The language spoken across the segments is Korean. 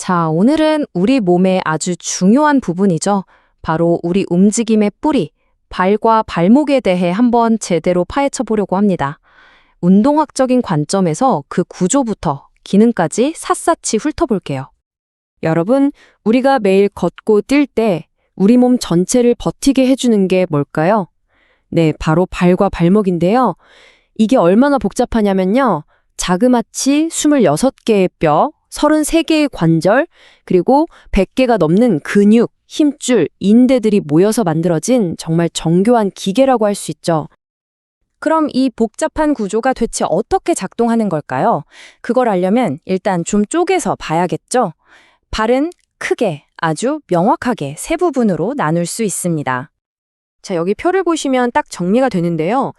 자, 오늘은 우리 몸의 아주 중요한 부분이죠. 바로 우리 움직임의 뿌리, 발과 발목에 대해 한번 제대로 파헤쳐 보려고 합니다. 운동학적인 관점에서 그 구조부터 기능까지 샅샅이 훑어볼게요. 여러분, 우리가 매일 걷고 뛸 때 우리 몸 전체를 버티게 해주는 게 뭘까요? 네, 바로 발과 발목인데요. 이게 얼마나 복잡하냐면요. 자그마치 26개의 뼈, 33개의 관절, 그리고 100개가 넘는 근육, 힘줄, 인대들이 모여서 만들어진 정말 정교한 기계라고 할 수 있죠. 그럼 이 복잡한 구조가 대체 어떻게 작동하는 걸까요? 그걸 알려면 일단 좀 쪼개서 봐야겠죠? 발은 크게, 아주 명확하게 세 부분으로 나눌 수 있습니다. 자, 여기 표를 보시면 딱 정리가 되는데요.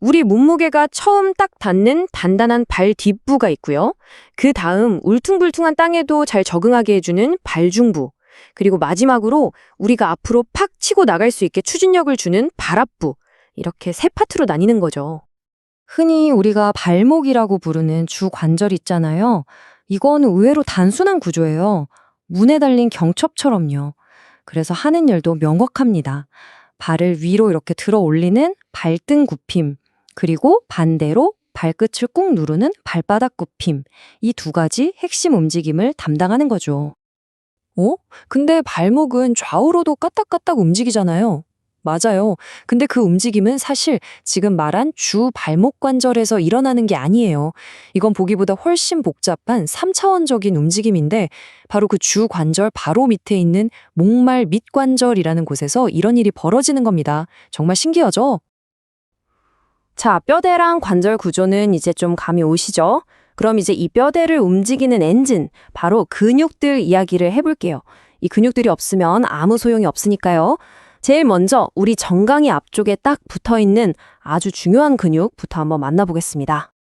우리 몸무게가 처음 딱 닿는 단단한 발 뒷부가 있고요. 그 다음 울퉁불퉁한 땅에도 잘 적응하게 해주는 발 중부, 그리고 마지막으로 우리가 앞으로 팍 치고 나갈 수 있게 추진력을 주는 발 앞부, 이렇게 세 파트로 나뉘는 거죠. 흔히 우리가 발목이라고 부르는 주 관절 있잖아요. 이건 의외로 단순한 구조예요. 문에 달린 경첩처럼요. 그래서 하는 일도 명확합니다. 발을 위로 이렇게 들어 올리는 발등 굽힘, 그리고 반대로 발끝을 꾹 누르는 발바닥 굽힘. 이 두 가지 핵심 움직임을 담당하는 거죠. 근데 발목은 좌우로도 까딱까딱 움직이잖아요. 맞아요. 근데 그 움직임은 사실 지금 말한 주 발목 관절에서 일어나는 게 아니에요. 이건 보기보다 훨씬 복잡한 3차원적인 움직임인데 바로 그 주 관절 바로 밑에 있는 목말 밑관절이라는 곳에서 이런 일이 벌어지는 겁니다. 정말 신기하죠? 자, 뼈대랑 관절 구조는 이제 좀 감이 오시죠? 그럼 이제 이 뼈대를 움직이는 엔진, 바로 근육들 이야기를 해볼게요. 이 근육들이 없으면 아무 소용이 없으니까요. 제일 먼저 우리 정강이 앞쪽에 딱 붙어있는 아주 중요한 근육부터 한번 만나보겠습니다.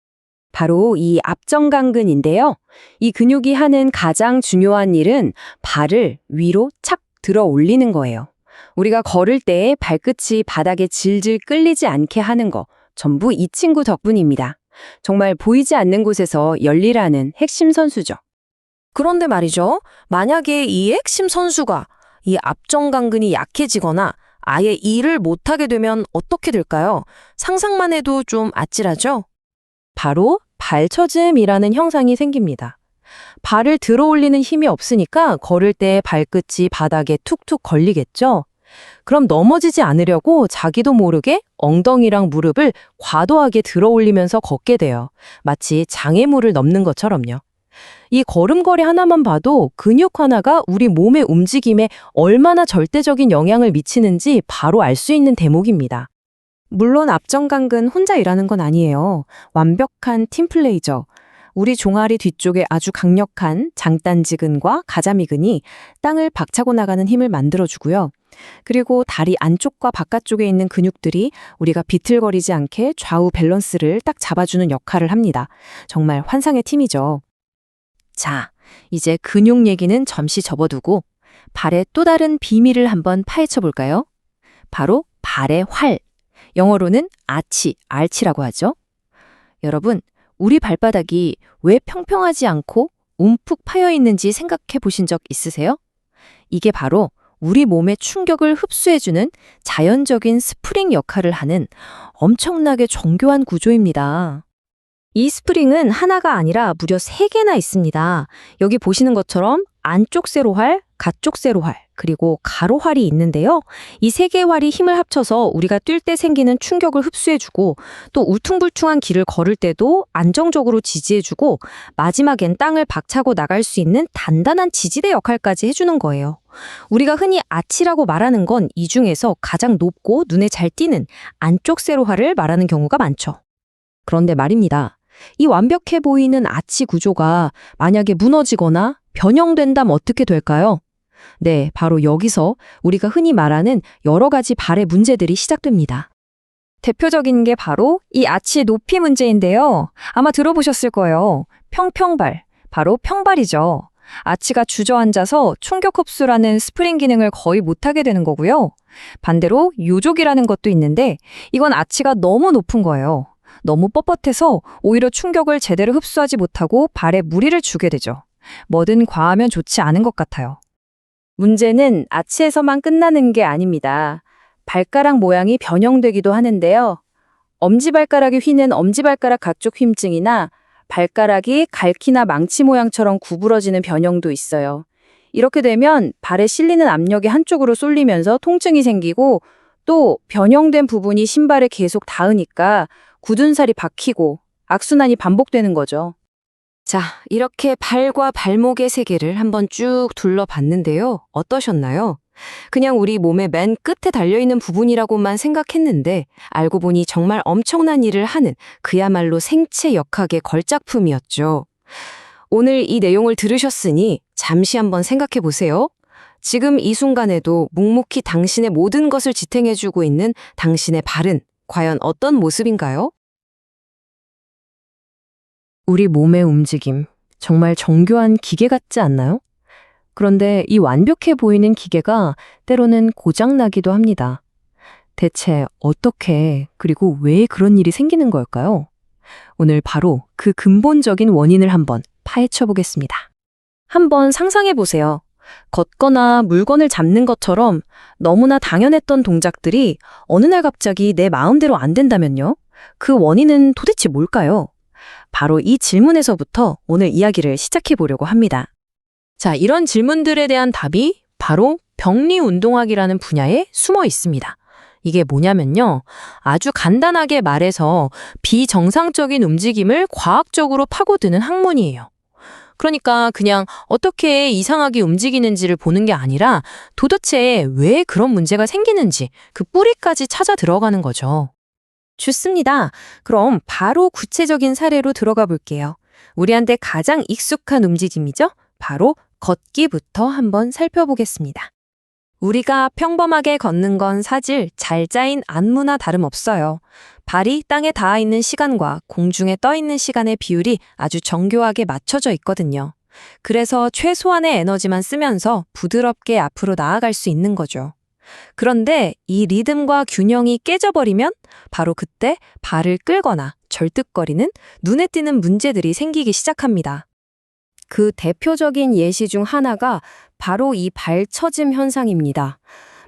바로 이 앞정강근인데요. 이 근육이 하는 가장 중요한 일은 발을 위로 착 들어 올리는 거예요. 우리가 걸을 때 발끝이 바닥에 질질 끌리지 않게 하는 거, 전부 이 친구 덕분입니다. 정말 보이지 않는 곳에서 열일하는 핵심 선수죠. 그런데 말이죠. 만약에 이 핵심 선수가 이 앞정강근이 약해지거나 아예 일을 못하게 되면 어떻게 될까요? 상상만 해도 좀 아찔하죠? 바로 발처짐이라는 형상이 생깁니다. 발을 들어 올리는 힘이 없으니까 걸을 때 발끝이 바닥에 툭툭 걸리겠죠? 그럼 넘어지지 않으려고 자기도 모르게 엉덩이랑 무릎을 과도하게 들어 올리면서 걷게 돼요. 마치 장애물을 넘는 것처럼요. 이 걸음걸이 하나만 봐도 근육 하나가 우리 몸의 움직임에 얼마나 절대적인 영향을 미치는지 바로 알 수 있는 대목입니다. 물론 앞정강근 혼자 일하는 건 아니에요. 완벽한 팀플레이죠. 우리 종아리 뒤쪽에 아주 강력한 장단지근과 가자미근이 땅을 박차고 나가는 힘을 만들어주고요. 그리고 다리 안쪽과 바깥쪽에 있는 근육들이 우리가 비틀거리지 않게 좌우 밸런스를 딱 잡아주는 역할을 합니다. 정말 환상의 팀이죠. 자, 이제 근육 얘기는 잠시 접어두고 발의 또 다른 비밀을 한번 파헤쳐 볼까요? 바로 발의 활. 영어로는 알치라고 하죠. 여러분, 우리 발바닥이 왜 평평하지 않고 움푹 파여 있는지 생각해 보신 적 있으세요? 이게 바로 우리 몸의 충격을 흡수해주는 자연적인 스프링 역할을 하는 엄청나게 정교한 구조입니다. 이 스프링은 하나가 아니라 무려 3개나 있습니다. 여기 보시는 것처럼 안쪽 세로활, 가쪽 세로활, 그리고 가로활이 있는데요. 이 3개의 활이 힘을 합쳐서 우리가 뛸 때 생기는 충격을 흡수해주고 또 울퉁불퉁한 길을 걸을 때도 안정적으로 지지해주고 마지막엔 땅을 박차고 나갈 수 있는 단단한 지지대 역할까지 해주는 거예요. 우리가 흔히 아치라고 말하는 건 이 중에서 가장 높고 눈에 잘 띄는 안쪽 세로활을 말하는 경우가 많죠. 그런데 말입니다. 이 완벽해 보이는 아치 구조가 만약에 무너지거나 변형된다면 어떻게 될까요? 네, 바로 여기서 우리가 흔히 말하는 여러 가지 발의 문제들이 시작됩니다. 대표적인 게 바로 이 아치 높이 문제인데요. 아마 들어보셨을 거예요. 평평발, 바로 평발이죠. 아치가 주저앉아서 충격 흡수라는 스프링 기능을 거의 못하게 되는 거고요. 반대로 요족이라는 것도 있는데 이건 아치가 너무 높은 거예요. 너무 뻣뻣해서 오히려 충격을 제대로 흡수하지 못하고 발에 무리를 주게 되죠. 뭐든 과하면 좋지 않은 것 같아요. 문제는 아치에서만 끝나는 게 아닙니다. 발가락 모양이 변형되기도 하는데요. 엄지발가락이 휘는 엄지발가락 각족 휨증이나 발가락이 갈퀴나 망치 모양처럼 구부러지는 변형도 있어요. 이렇게 되면 발에 실리는 압력이 한쪽으로 쏠리면서 통증이 생기고 또 변형된 부분이 신발에 계속 닿으니까 굳은 살이 박히고 악순환이 반복되는 거죠. 자, 이렇게 발과 발목의 세계를 한번 쭉 둘러봤는데요. 어떠셨나요? 그냥 우리 몸의 맨 끝에 달려있는 부분이라고만 생각했는데 알고 보니 정말 엄청난 일을 하는 그야말로 생체 역학의 걸작품이었죠. 오늘 이 내용을 들으셨으니 잠시 한번 생각해 보세요. 지금 이 순간에도 묵묵히 당신의 모든 것을 지탱해주고 있는 당신의 발은 과연 어떤 모습인가요? 우리 몸의 움직임, 정말 정교한 기계 같지 않나요? 그런데 이 완벽해 보이는 기계가 때로는 고장나기도 합니다. 대체 어떻게, 그리고 왜 그런 일이 생기는 걸까요? 오늘 바로 그 근본적인 원인을 한번 파헤쳐 보겠습니다. 한번 상상해 보세요. 걷거나 물건을 잡는 것처럼 너무나 당연했던 동작들이 어느 날 갑자기 내 마음대로 안 된다면요? 그 원인은 도대체 뭘까요? 바로 이 질문에서부터 오늘 이야기를 시작해 보려고 합니다. 자, 이런 질문들에 대한 답이 바로 병리운동학이라는 분야에 숨어 있습니다. 이게 뭐냐면요. 아주 간단하게 말해서 비정상적인 움직임을 과학적으로 파고드는 학문이에요. 그러니까 그냥 어떻게 이상하게 움직이는지를 보는 게 아니라 도대체 왜 그런 문제가 생기는지 그 뿌리까지 찾아 들어가는 거죠. 좋습니다. 그럼 바로 구체적인 사례로 들어가 볼게요. 우리한테 가장 익숙한 움직임이죠? 바로 걷기부터 한번 살펴보겠습니다. 우리가 평범하게 걷는 건 사실 잘 짜인 안무나 다름없어요. 발이 땅에 닿아 있는 시간과 공중에 떠 있는 시간의 비율이 아주 정교하게 맞춰져 있거든요. 그래서 최소한의 에너지만 쓰면서 부드럽게 앞으로 나아갈 수 있는 거죠. 그런데 이 리듬과 균형이 깨져버리면 바로 그때 발을 끌거나 절뚝거리는 눈에 띄는 문제들이 생기기 시작합니다. 그 대표적인 예시 중 하나가 바로 이 발처짐 현상입니다.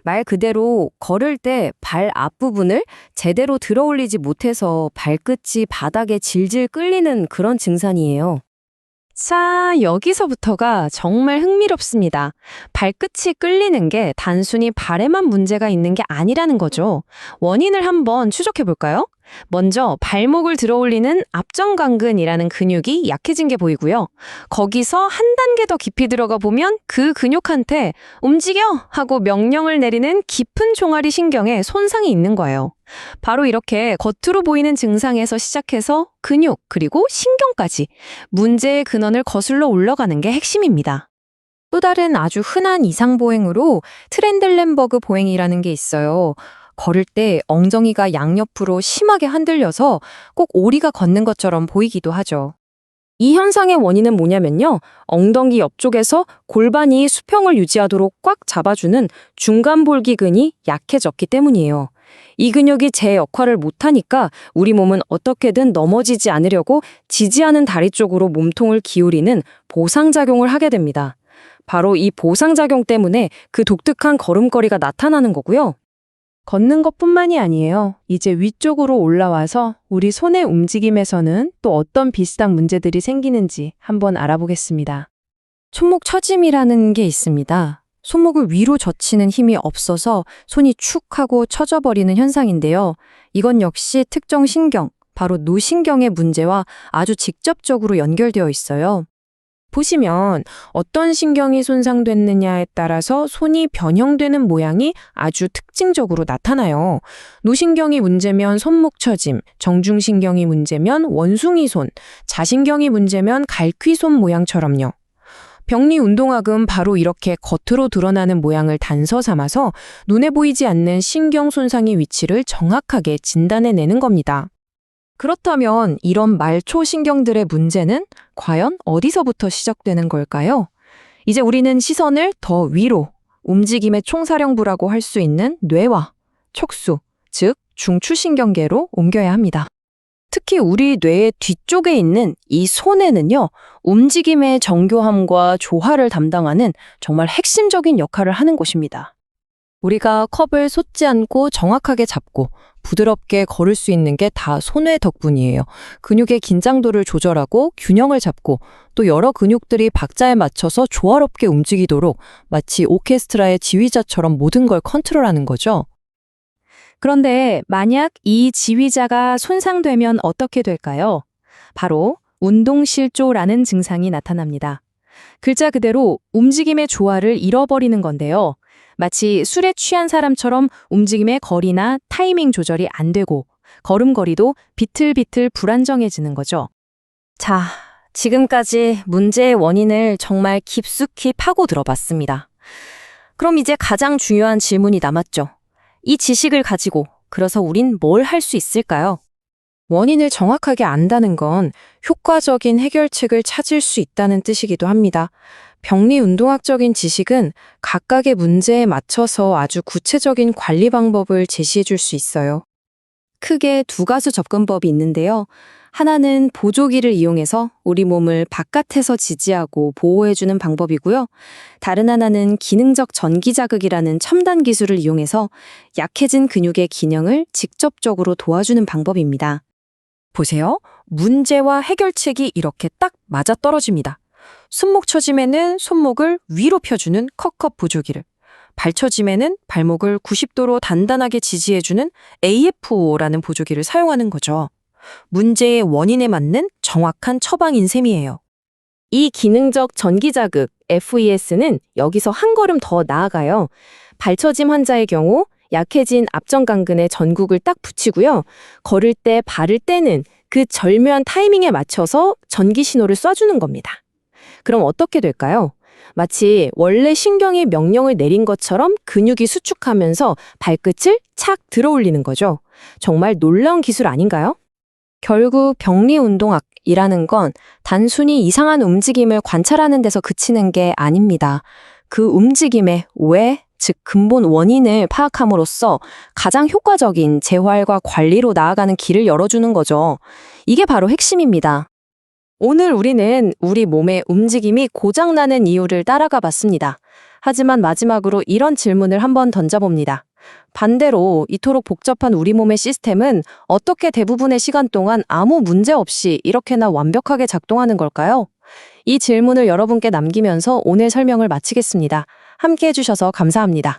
말 그대로 걸을 때 발 앞부분을 제대로 들어 올리지 못해서 발끝이 바닥에 질질 끌리는 그런 증상이에요. 자, 여기서부터가 정말 흥미롭습니다. 발끝이 끌리는 게 단순히 발에만 문제가 있는 게 아니라는 거죠. 원인을 한번 추적해 볼까요? 먼저 발목을 들어 올리는 앞정강근이라는 근육이 약해진 게 보이고요. 거기서 한 단계 더 깊이 들어가 보면 그 근육한테 움직여! 하고 명령을 내리는 깊은 종아리 신경에 손상이 있는 거예요. 바로 이렇게 겉으로 보이는 증상에서 시작해서 근육 그리고 신경까지 문제의 근원을 거슬러 올라가는 게 핵심입니다. 또 다른 아주 흔한 이상보행으로 트렌델렌버그 보행이라는 게 있어요. 걸을 때 엉덩이가 양옆으로 심하게 흔들려서 꼭 오리가 걷는 것처럼 보이기도 하죠. 이 현상의 원인은 뭐냐면요. 엉덩이 옆쪽에서 골반이 수평을 유지하도록 꽉 잡아주는 중간볼기근이 약해졌기 때문이에요. 이 근육이 제 역할을 못하니까 우리 몸은 어떻게든 넘어지지 않으려고 지지하는 다리 쪽으로 몸통을 기울이는 보상작용을 하게 됩니다. 바로 이 보상작용 때문에 그 독특한 걸음걸이가 나타나는 거고요. 걷는 것뿐만이 아니에요. 이제 위쪽으로 올라와서 우리 손의 움직임에서는 또 어떤 비슷한 문제들이 생기는지 한번 알아보겠습니다. 손목 처짐이라는 게 있습니다. 손목을 위로 젖히는 힘이 없어서 손이 축 하고 처져버리는 현상인데요. 이건 역시 특정 신경, 바로 노신경의 문제와 아주 직접적으로 연결되어 있어요. 보시면 어떤 신경이 손상됐느냐에 따라서 손이 변형되는 모양이 아주 특징적으로 나타나요. 노신경이 문제면 손목 처짐, 정중신경이 문제면 원숭이 손, 자신경이 문제면 갈퀴손 모양처럼요. 병리운동학은 바로 이렇게 겉으로 드러나는 모양을 단서 삼아서 눈에 보이지 않는 신경 손상의 위치를 정확하게 진단해내는 겁니다. 그렇다면 이런 말초신경들의 문제는 과연 어디서부터 시작되는 걸까요? 이제 우리는 시선을 더 위로, 움직임의 총사령부라고 할 수 있는 뇌와 촉수, 즉 중추신경계로 옮겨야 합니다. 특히 우리 뇌의 뒤쪽에 있는 이 손에는요, 움직임의 정교함과 조화를 담당하는 정말 핵심적인 역할을 하는 곳입니다. 우리가 컵을 솟지 않고 정확하게 잡고 부드럽게 걸을 수 있는 게 다 손의 덕분이에요. 근육의 긴장도를 조절하고 균형을 잡고 또 여러 근육들이 박자에 맞춰서 조화롭게 움직이도록 마치 오케스트라의 지휘자처럼 모든 걸 컨트롤하는 거죠. 그런데 만약 이 지휘자가 손상되면 어떻게 될까요? 바로 운동실조라는 증상이 나타납니다. 글자 그대로 움직임의 조화를 잃어버리는 건데요. 마치 술에 취한 사람처럼 움직임의 거리나 타이밍 조절이 안 되고 걸음걸이도 비틀비틀 불안정해지는 거죠. 자, 지금까지 문제의 원인을 정말 깊숙이 파고 들어봤습니다. 그럼 이제 가장 중요한 질문이 남았죠. 이 지식을 가지고 그래서 우린 뭘 할 수 있을까요? 원인을 정확하게 안다는 건 효과적인 해결책을 찾을 수 있다는 뜻이기도 합니다. 병리운동학적인 지식은 각각의 문제에 맞춰서 아주 구체적인 관리 방법을 제시해 줄 수 있어요. 크게 두 가지 접근법이 있는데요. 하나는 보조기를 이용해서 우리 몸을 바깥에서 지지하고 보호해주는 방법이고요. 다른 하나는 기능적 전기자극이라는 첨단 기술을 이용해서 약해진 근육의 기능을 직접적으로 도와주는 방법입니다. 보세요. 문제와 해결책이 이렇게 딱 맞아떨어집니다. 손목 처짐에는 손목을 위로 펴주는 컵컵 보조기를, 발 처짐에는 발목을 90도로 단단하게 지지해주는 AFO라는 보조기를 사용하는 거죠. 문제의 원인에 맞는 정확한 처방인 셈이에요. 이 기능적 전기자극 FES는 여기서 한 걸음 더 나아가요. 발처짐 환자의 경우 약해진 앞전강근에 전극을 딱 붙이고요. 걸을 때 발을 떼는 그 절묘한 타이밍에 맞춰서 전기 신호를 쏴주는 겁니다. 그럼 어떻게 될까요? 마치 원래 신경이 명령을 내린 것처럼 근육이 수축하면서 발끝을 착 들어올리는 거죠. 정말 놀라운 기술 아닌가요? 결국 병리운동학이라는 건 단순히 이상한 움직임을 관찰하는 데서 그치는 게 아닙니다. 그 움직임의 왜, 즉 근본 원인을 파악함으로써 가장 효과적인 재활과 관리로 나아가는 길을 열어주는 거죠. 이게 바로 핵심입니다. 오늘 우리는 우리 몸의 움직임이 고장나는 이유를 따라가 봤습니다. 하지만 마지막으로 이런 질문을 한번 던져봅니다. 반대로 이토록 복잡한 우리 몸의 시스템은 어떻게 대부분의 시간 동안 아무 문제 없이 이렇게나 완벽하게 작동하는 걸까요? 이 질문을 여러분께 남기면서 오늘 설명을 마치겠습니다. 함께 해주셔서 감사합니다.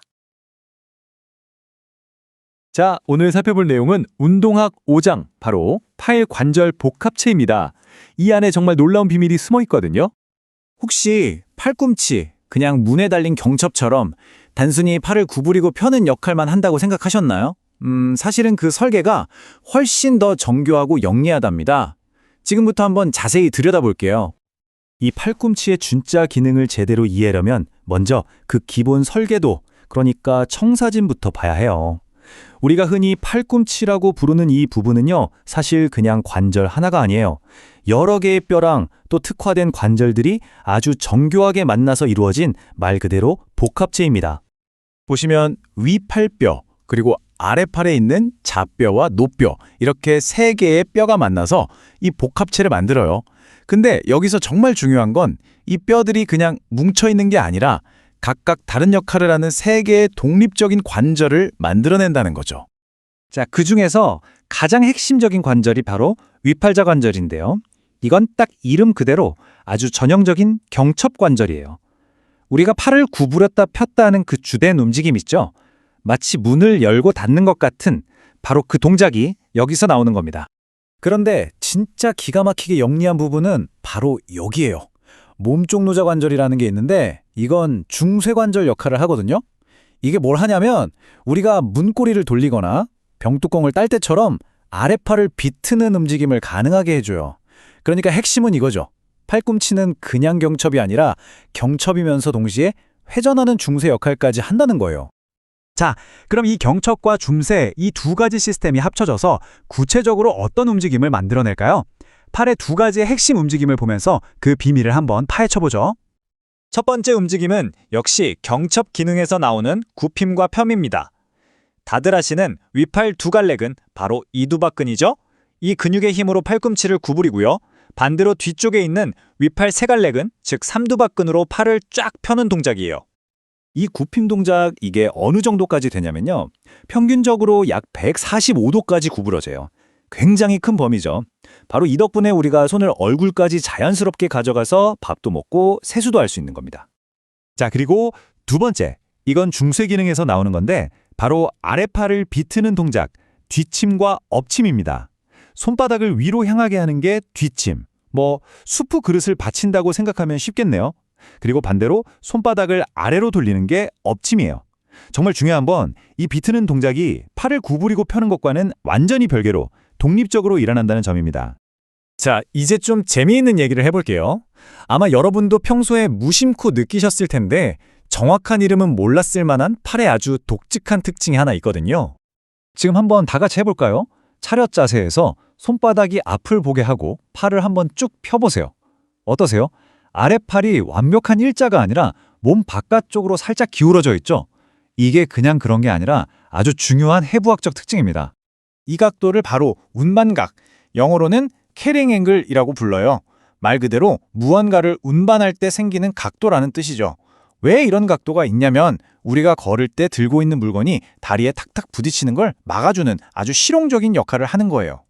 자, 오늘 살펴볼 내용은 운동학 5장, 바로 팔 관절 복합체입니다. 이 안에 정말 놀라운 비밀이 숨어 있거든요. 혹시 팔꿈치, 그냥 문에 달린 경첩처럼 단순히 팔을 구부리고 펴는 역할만 한다고 생각하셨나요? 사실은 그 설계가 훨씬 더 정교하고 영리하답니다. 지금부터 한번 자세히 들여다볼게요. 이 팔꿈치의 진짜 기능을 제대로 이해하려면 먼저 그 기본 설계도, 그러니까 청사진부터 봐야 해요. 우리가 흔히 팔꿈치라고 부르는 이 부분은요, 사실 그냥 관절 하나가 아니에요. 여러 개의 뼈랑 또 특화된 관절들이 아주 정교하게 만나서 이루어진 말 그대로 복합체입니다. 보시면 위팔뼈, 그리고 아래팔에 있는 좌뼈와 노뼈, 이렇게 세 개의 뼈가 만나서 이 복합체를 만들어요. 근데 여기서 정말 중요한 건 이 뼈들이 그냥 뭉쳐있는 게 아니라 각각 다른 역할을 하는 세 개의 독립적인 관절을 만들어낸다는 거죠. 자, 그 중에서 가장 핵심적인 관절이 바로 위팔자 관절인데요. 이건 딱 이름 그대로 아주 전형적인 경첩 관절이에요. 우리가 팔을 구부렸다 폈다 하는 그 주된 움직임 있죠? 마치 문을 열고 닫는 것 같은 바로 그 동작이 여기서 나오는 겁니다. 그런데 진짜 기가 막히게 영리한 부분은 바로 여기예요. 몸쪽 노자 관절이라는 게 있는데 이건 중쇄관절 역할을 하거든요. 이게 뭘 하냐면 우리가 문고리를 돌리거나 병뚜껑을 딸 때처럼 아래팔을 비트는 움직임을 가능하게 해줘요. 그러니까 핵심은 이거죠. 팔꿈치는 그냥 경첩이 아니라 경첩이면서 동시에 회전하는 중쇄 역할까지 한다는 거예요. 자, 그럼 이 경첩과 중쇄, 이 두 가지 시스템이 합쳐져서 구체적으로 어떤 움직임을 만들어낼까요? 팔의 두 가지의 핵심 움직임을 보면서 그 비밀을 한번 파헤쳐보죠. 첫 번째 움직임은 역시 경첩 기능에서 나오는 굽힘과 펴입니다. 다들 아시는 위팔 두갈래근, 바로 이두박근이죠? 이 근육의 힘으로 팔꿈치를 구부리고요. 반대로 뒤쪽에 있는 위팔 세갈래근, 즉 삼두박근으로 팔을 쫙 펴는 동작이에요. 이 굽힘 동작 이게 어느 정도까지 되냐면요. 평균적으로 약 145도까지 구부러져요. 굉장히 큰 범위죠. 바로 이 덕분에 우리가 손을 얼굴까지 자연스럽게 가져가서 밥도 먹고 세수도 할 수 있는 겁니다. 자, 그리고 두 번째, 이건 중쇄 기능에서 나오는 건데 바로 아랫팔을 비트는 동작, 뒷침과 엎침입니다. 손바닥을 위로 향하게 하는 게 뒷침. 수프 그릇을 받친다고 생각하면 쉽겠네요. 그리고 반대로 손바닥을 아래로 돌리는 게 엎침이에요. 정말 중요한 건 이 비트는 동작이 팔을 구부리고 펴는 것과는 완전히 별개로 독립적으로 일어난다는 점입니다. 자, 이제 좀 재미있는 얘기를 해볼게요. 아마 여러분도 평소에 무심코 느끼셨을 텐데 정확한 이름은 몰랐을 만한 팔의 아주 독특한 특징이 하나 있거든요. 지금 한번 다 같이 해볼까요? 차렷 자세에서 손바닥이 앞을 보게 하고 팔을 한번 쭉 펴보세요. 어떠세요? 아랫팔이 완벽한 일자가 아니라 몸 바깥쪽으로 살짝 기울어져 있죠? 이게 그냥 그런 게 아니라 아주 중요한 해부학적 특징입니다. 이 각도를 바로 운반각, 영어로는 캐링 앵글이라고 불러요. 말 그대로 무언가를 운반할 때 생기는 각도라는 뜻이죠. 왜 이런 각도가 있냐면 우리가 걸을 때 들고 있는 물건이 다리에 탁탁 부딪히는 걸 막아주는 아주 실용적인 역할을 하는 거예요.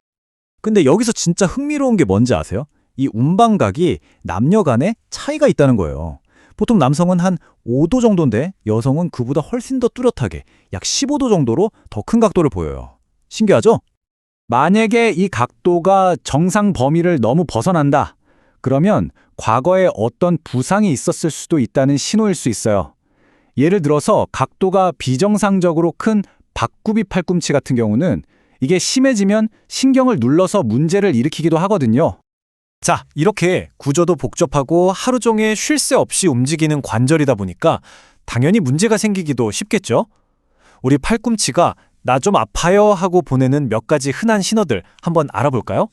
근데 여기서 진짜 흥미로운 게 뭔지 아세요? 이 운반각이 남녀 간에 차이가 있다는 거예요. 보통 남성은 한 5도 정도인데 여성은 그보다 훨씬 더 뚜렷하게 약 15도 정도로 더 큰 각도를 보여요. 신기하죠? 만약에 이 각도가 정상 범위를 너무 벗어난다. 그러면 과거에 어떤 부상이 있었을 수도 있다는 신호일 수 있어요. 예를 들어서 각도가 비정상적으로 큰 박구비 팔꿈치 같은 경우는 이게 심해지면 신경을 눌러서 문제를 일으키기도 하거든요. 자, 이렇게 구조도 복잡하고 하루 종일 쉴 새 없이 움직이는 관절이다 보니까 당연히 문제가 생기기도 쉽겠죠? 우리 팔꿈치가 나 좀 아파요 하고 보내는 몇 가지 흔한 신호들 한번 알아볼까요?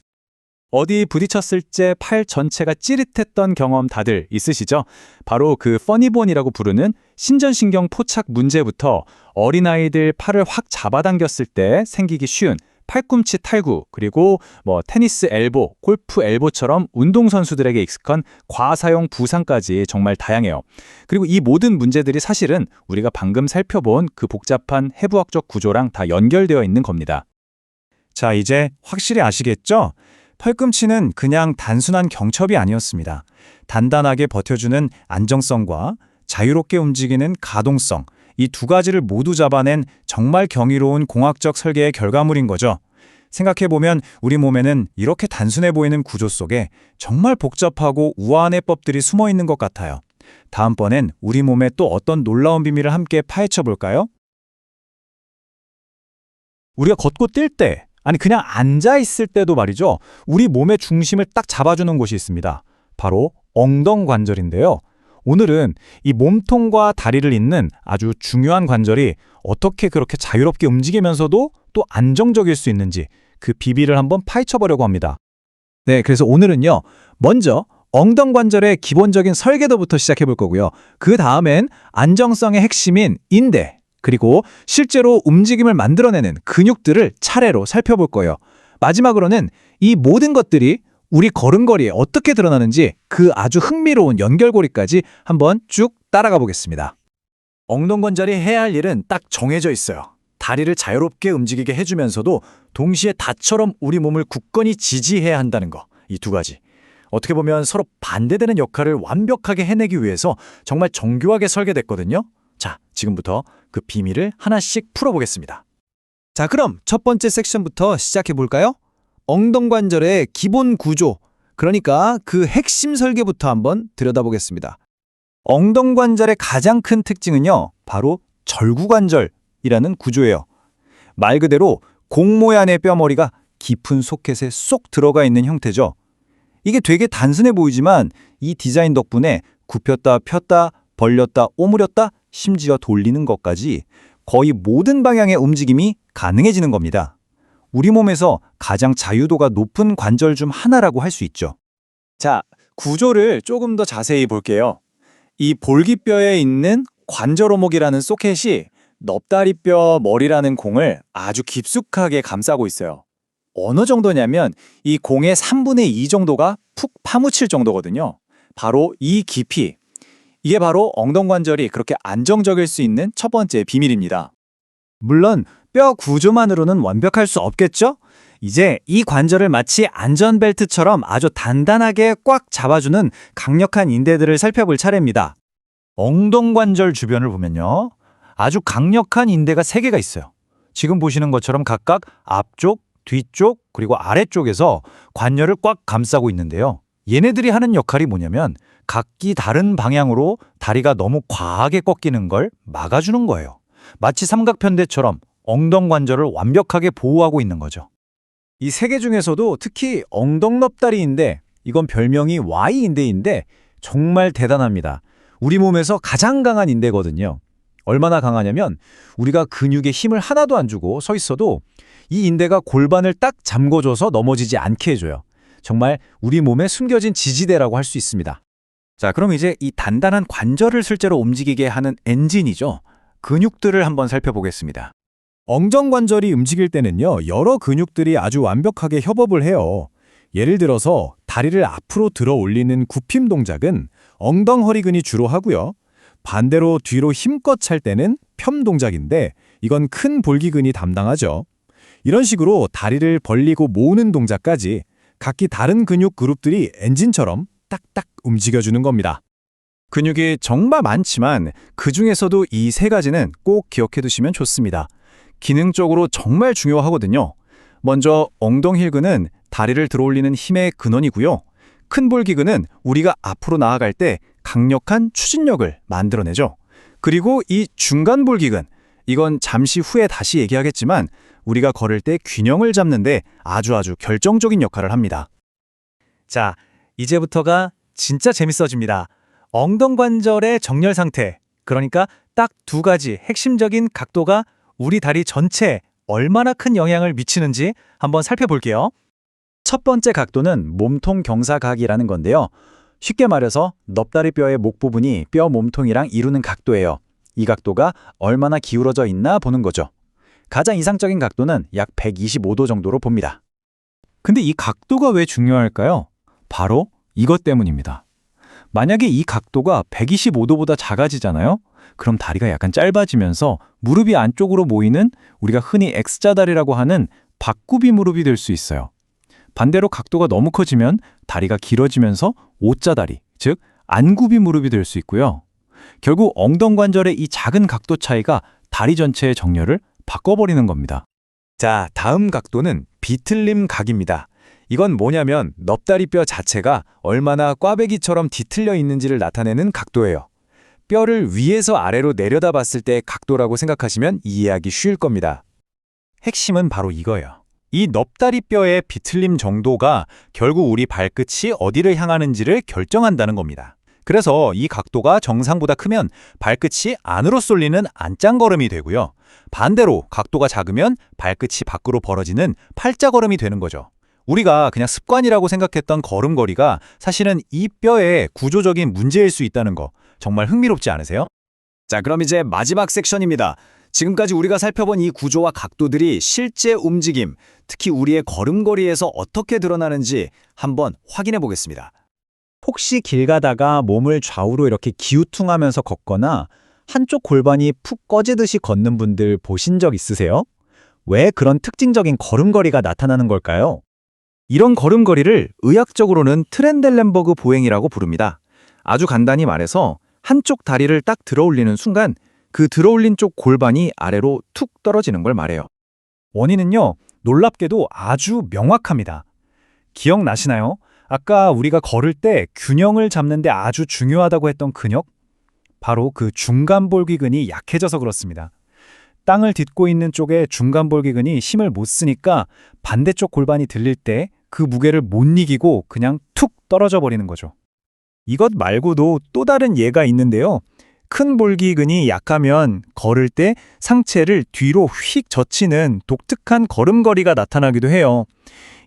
어디 부딪혔을 때 팔 전체가 찌릿했던 경험 다들 있으시죠? 바로 그 퍼니본이라고 부르는 신전신경 포착 문제부터 어린아이들 팔을 확 잡아당겼을 때 생기기 쉬운 팔꿈치 탈구, 그리고 테니스 엘보, 골프 엘보처럼 운동선수들에게 익숙한 과사용 부상까지 정말 다양해요. 그리고 이 모든 문제들이 사실은 우리가 방금 살펴본 그 복잡한 해부학적 구조랑 다 연결되어 있는 겁니다. 자, 이제 확실히 아시겠죠? 팔꿈치는 그냥 단순한 경첩이 아니었습니다. 단단하게 버텨주는 안정성과 자유롭게 움직이는 가동성, 이 두 가지를 모두 잡아낸 정말 경이로운 공학적 설계의 결과물인 거죠. 생각해보면 우리 몸에는 이렇게 단순해 보이는 구조 속에 정말 복잡하고 우아한 해법들이 숨어 있는 것 같아요. 다음번엔 우리 몸에 또 어떤 놀라운 비밀을 함께 파헤쳐 볼까요? 우리가 걷고 뛸 때, 아니 그냥 앉아 있을 때도 말이죠. 우리 몸의 중심을 딱 잡아주는 곳이 있습니다. 바로 엉덩관절인데요. 오늘은 이 몸통과 다리를 잇는 아주 중요한 관절이 어떻게 그렇게 자유롭게 움직이면서도 또 안정적일 수 있는지 그 비밀을 한번 파헤쳐보려고 합니다. 네, 그래서 오늘은요. 먼저 엉덩관절의 기본적인 설계도부터 시작해 볼 거고요. 그 다음엔 안정성의 핵심인 인대, 그리고 실제로 움직임을 만들어내는 근육들을 차례로 살펴볼 거예요. 마지막으로는 이 모든 것들이 우리 걸음걸이에 어떻게 드러나는지 그 아주 흥미로운 연결고리까지 한번 쭉 따라가 보겠습니다. 엉덩관절이 해야 할 일은 딱 정해져 있어요. 다리를 자유롭게 움직이게 해주면서도 동시에 다처럼 우리 몸을 굳건히 지지해야 한다는 거. 이 두 가지. 어떻게 보면 서로 반대되는 역할을 완벽하게 해내기 위해서 정말 정교하게 설계됐거든요. 자, 지금부터 그 비밀을 하나씩 풀어보겠습니다. 자, 그럼 첫 번째 섹션부터 시작해 볼까요? 엉덩관절의 기본 구조, 그러니까 그 핵심 설계부터 한번 들여다보겠습니다. 엉덩관절의 가장 큰 특징은요, 바로 절구관절이라는 구조예요. 말 그대로 공 모양의 뼈머리가 깊은 소켓에 쏙 들어가 있는 형태죠. 이게 되게 단순해 보이지만 이 디자인 덕분에 굽혔다 폈다 벌렸다 오므렸다 심지어 돌리는 것까지 거의 모든 방향의 움직임이 가능해지는 겁니다. 우리 몸에서 가장 자유도가 높은 관절 중 하나라고 할 수 있죠. 자, 구조를 조금 더 자세히 볼게요. 이 볼기뼈에 있는 관절오목이라는 소켓이 넙다리뼈 머리라는 공을 아주 깊숙하게 감싸고 있어요. 어느 정도냐면 이 공의 3분의 2 정도가 푹 파묻힐 정도거든요. 바로 이 깊이. 이게 바로 엉덩관절이 그렇게 안정적일 수 있는 첫 번째 비밀입니다. 물론 뼈 구조만으로는 완벽할 수 없겠죠? 이제 이 관절을 마치 안전벨트처럼 아주 단단하게 꽉 잡아주는 강력한 인대들을 살펴볼 차례입니다. 엉덩관절 주변을 보면요. 아주 강력한 인대가 3개가 있어요. 지금 보시는 것처럼 각각 앞쪽, 뒤쪽, 그리고 아래쪽에서 관절을 꽉 감싸고 있는데요. 얘네들이 하는 역할이 뭐냐면 각기 다른 방향으로 다리가 너무 과하게 꺾이는 걸 막아주는 거예요. 마치 삼각편대처럼 엉덩관절을 완벽하게 보호하고 있는 거죠. 이 3개 중에서도 특히 엉덩럽다리인데 이건 별명이 Y인대인데 정말 대단합니다. 우리 몸에서 가장 강한 인대거든요. 얼마나 강하냐면 우리가 근육에 힘을 하나도 안 주고 서 있어도 이 인대가 골반을 딱 잠궈줘서 넘어지지 않게 해줘요. 정말 우리 몸에 숨겨진 지지대라고 할 수 있습니다. 자, 그럼 이제 이 단단한 관절을 실제로 움직이게 하는 엔진이죠. 근육들을 한번 살펴보겠습니다. 엉덩관절이 움직일 때는요, 여러 근육들이 아주 완벽하게 협업을 해요. 예를 들어서 다리를 앞으로 들어 올리는 굽힘 동작은 엉덩허리근이 주로 하고요. 반대로 뒤로 힘껏 찰 때는 편 동작인데 이건 큰 볼기근이 담당하죠. 이런 식으로 다리를 벌리고 모으는 동작까지 각기 다른 근육 그룹들이 엔진처럼 딱딱 움직여주는 겁니다. 근육이 정말 많지만 그중에서도 이 3가지는 꼭 기억해 두시면 좋습니다. 기능적으로 정말 중요하거든요. 먼저 엉덩힐근은 다리를 들어올리는 힘의 근원이고요. 큰 볼기근은 우리가 앞으로 나아갈 때 강력한 추진력을 만들어내죠. 그리고 이 중간 볼기근, 이건 잠시 후에 다시 얘기하겠지만 우리가 걸을 때 균형을 잡는데 아주 결정적인 역할을 합니다. 자, 이제부터가 진짜 재밌어집니다. 엉덩관절의 정렬 상태, 그러니까 딱 2가지 핵심적인 각도가 우리 다리 전체에 얼마나 큰 영향을 미치는지 한번 살펴볼게요. 첫 번째 각도는 몸통 경사각이라는 건데요. 쉽게 말해서 넙다리뼈의 목 부분이 뼈 몸통이랑 이루는 각도예요. 이 각도가 얼마나 기울어져 있나 보는 거죠. 가장 이상적인 각도는 약 125도 정도로 봅니다. 근데 이 각도가 왜 중요할까요? 바로 이것 때문입니다. 만약에 이 각도가 125도보다 작아지잖아요? 그럼 다리가 약간 짧아지면서 무릎이 안쪽으로 모이는 우리가 흔히 X자다리라고 하는 박구비 무릎이 될 수 있어요. 반대로 각도가 너무 커지면 다리가 길어지면서 O자다리, 즉 안구비 무릎이 될 수 있고요. 결국 엉덩관절의 이 작은 각도 차이가 다리 전체의 정렬을 바꿔버리는 겁니다. 자, 다음 각도는 비틀림 각입니다. 이건 뭐냐면 넙다리뼈 자체가 얼마나 꽈배기처럼 뒤틀려 있는지를 나타내는 각도예요. 뼈를 위에서 아래로 내려다봤을 때 각도라고 생각하시면 이해하기 쉬울 겁니다. 핵심은 바로 이거예요. 이 넙다리뼈의 비틀림 정도가 결국 우리 발끝이 어디를 향하는지를 결정한다는 겁니다. 그래서 이 각도가 정상보다 크면 발끝이 안으로 쏠리는 안짱걸음이 되고요. 반대로 각도가 작으면 발끝이 밖으로 벌어지는 팔자걸음이 되는 거죠. 우리가 그냥 습관이라고 생각했던 걸음걸이가 사실은 이 뼈의 구조적인 문제일 수 있다는 거 정말 흥미롭지 않으세요? 자, 그럼 이제 마지막 섹션입니다. 지금까지 우리가 살펴본 이 구조와 각도들이 실제 움직임, 특히 우리의 걸음걸이에서 어떻게 드러나는지 한번 확인해 보겠습니다. 혹시 길 가다가 몸을 좌우로 이렇게 기우퉁하면서 걷거나 한쪽 골반이 푹 꺼지듯이 걷는 분들 보신 적 있으세요? 왜 그런 특징적인 걸음걸이가 나타나는 걸까요? 이런 걸음걸이를 의학적으로는 트렌델렌버그 보행이라고 부릅니다. 아주 간단히 말해서 한쪽 다리를 딱 들어올리는 순간 그 들어올린 쪽 골반이 아래로 툭 떨어지는 걸 말해요. 원인은요, 놀랍게도 아주 명확합니다. 기억나시나요? 아까 우리가 걸을 때 균형을 잡는 데 아주 중요하다고 했던 근육? 바로 그 중간볼기근이 약해져서 그렇습니다. 땅을 딛고 있는 쪽에 중간볼기근이 힘을 못 쓰니까 반대쪽 골반이 들릴 때 그 무게를 못 이기고 그냥 툭 떨어져 버리는 거죠. 이것 말고도 또 다른 예가 있는데요. 큰 볼기근이 약하면 걸을 때 상체를 뒤로 휙 젖히는 독특한 걸음걸이가 나타나기도 해요.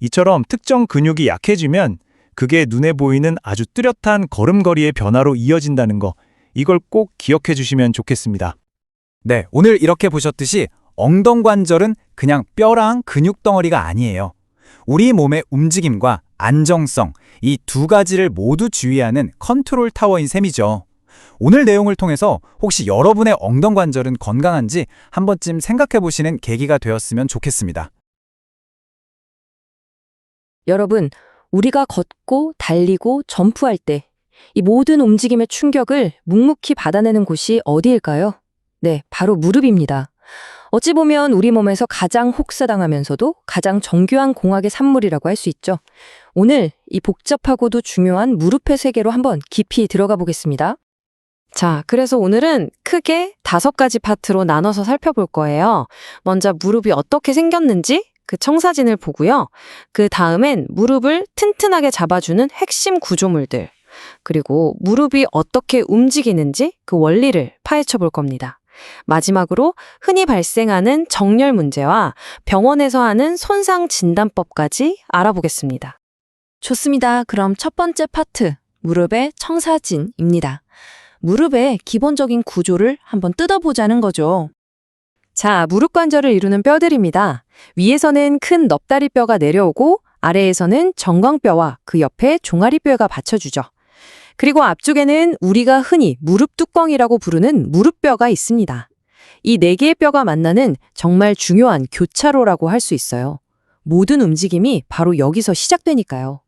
이처럼 특정 근육이 약해지면 그게 눈에 보이는 아주 뚜렷한 걸음걸이의 변화로 이어진다는 거, 이걸 꼭 기억해 주시면 좋겠습니다. 네, 오늘 이렇게 보셨듯이 엉덩관절은 그냥 뼈랑 근육 덩어리가 아니에요. 우리 몸의 움직임과 안정성, 이 두 가지를 모두 주의하는 컨트롤 타워인 셈이죠. 오늘 내용을 통해서 혹시 여러분의 엉덩관절은 건강한지 한 번쯤 생각해 보시는 계기가 되었으면 좋겠습니다. 여러분, 우리가 걷고 달리고 점프할 때 이 모든 움직임의 충격을 묵묵히 받아내는 곳이 어디일까요? 네, 바로 무릎입니다. 어찌 보면 우리 몸에서 가장 혹사당하면서도 가장 정교한 공학의 산물이라고 할 수 있죠. 오늘 이 복잡하고도 중요한 무릎의 세계로 한번 깊이 들어가 보겠습니다. 자, 그래서 오늘은 크게 5가지 파트로 나눠서 살펴볼 거예요. 먼저 무릎이 어떻게 생겼는지 그 청사진을 보고요. 그 다음엔 무릎을 튼튼하게 잡아주는 핵심 구조물들, 그리고 무릎이 어떻게 움직이는지 그 원리를 파헤쳐 볼 겁니다. 마지막으로 흔히 발생하는 정렬 문제와 병원에서 하는 손상 진단법까지 알아보겠습니다. 좋습니다. 그럼 첫 번째 파트, 무릎의 청사진입니다. 무릎의 기본적인 구조를 한번 뜯어보자는 거죠. 자, 무릎 관절을 이루는 뼈들입니다. 위에서는 큰 넙다리뼈가 내려오고 아래에서는 정강뼈와 그 옆에 종아리뼈가 받쳐주죠. 그리고 앞쪽에는 우리가 흔히 무릎 뚜껑이라고 부르는 무릎뼈가 있습니다. 이 4개의 뼈가 만나는 정말 중요한 교차로라고 할 수 있어요. 모든 움직임이 바로 여기서 시작되니까요.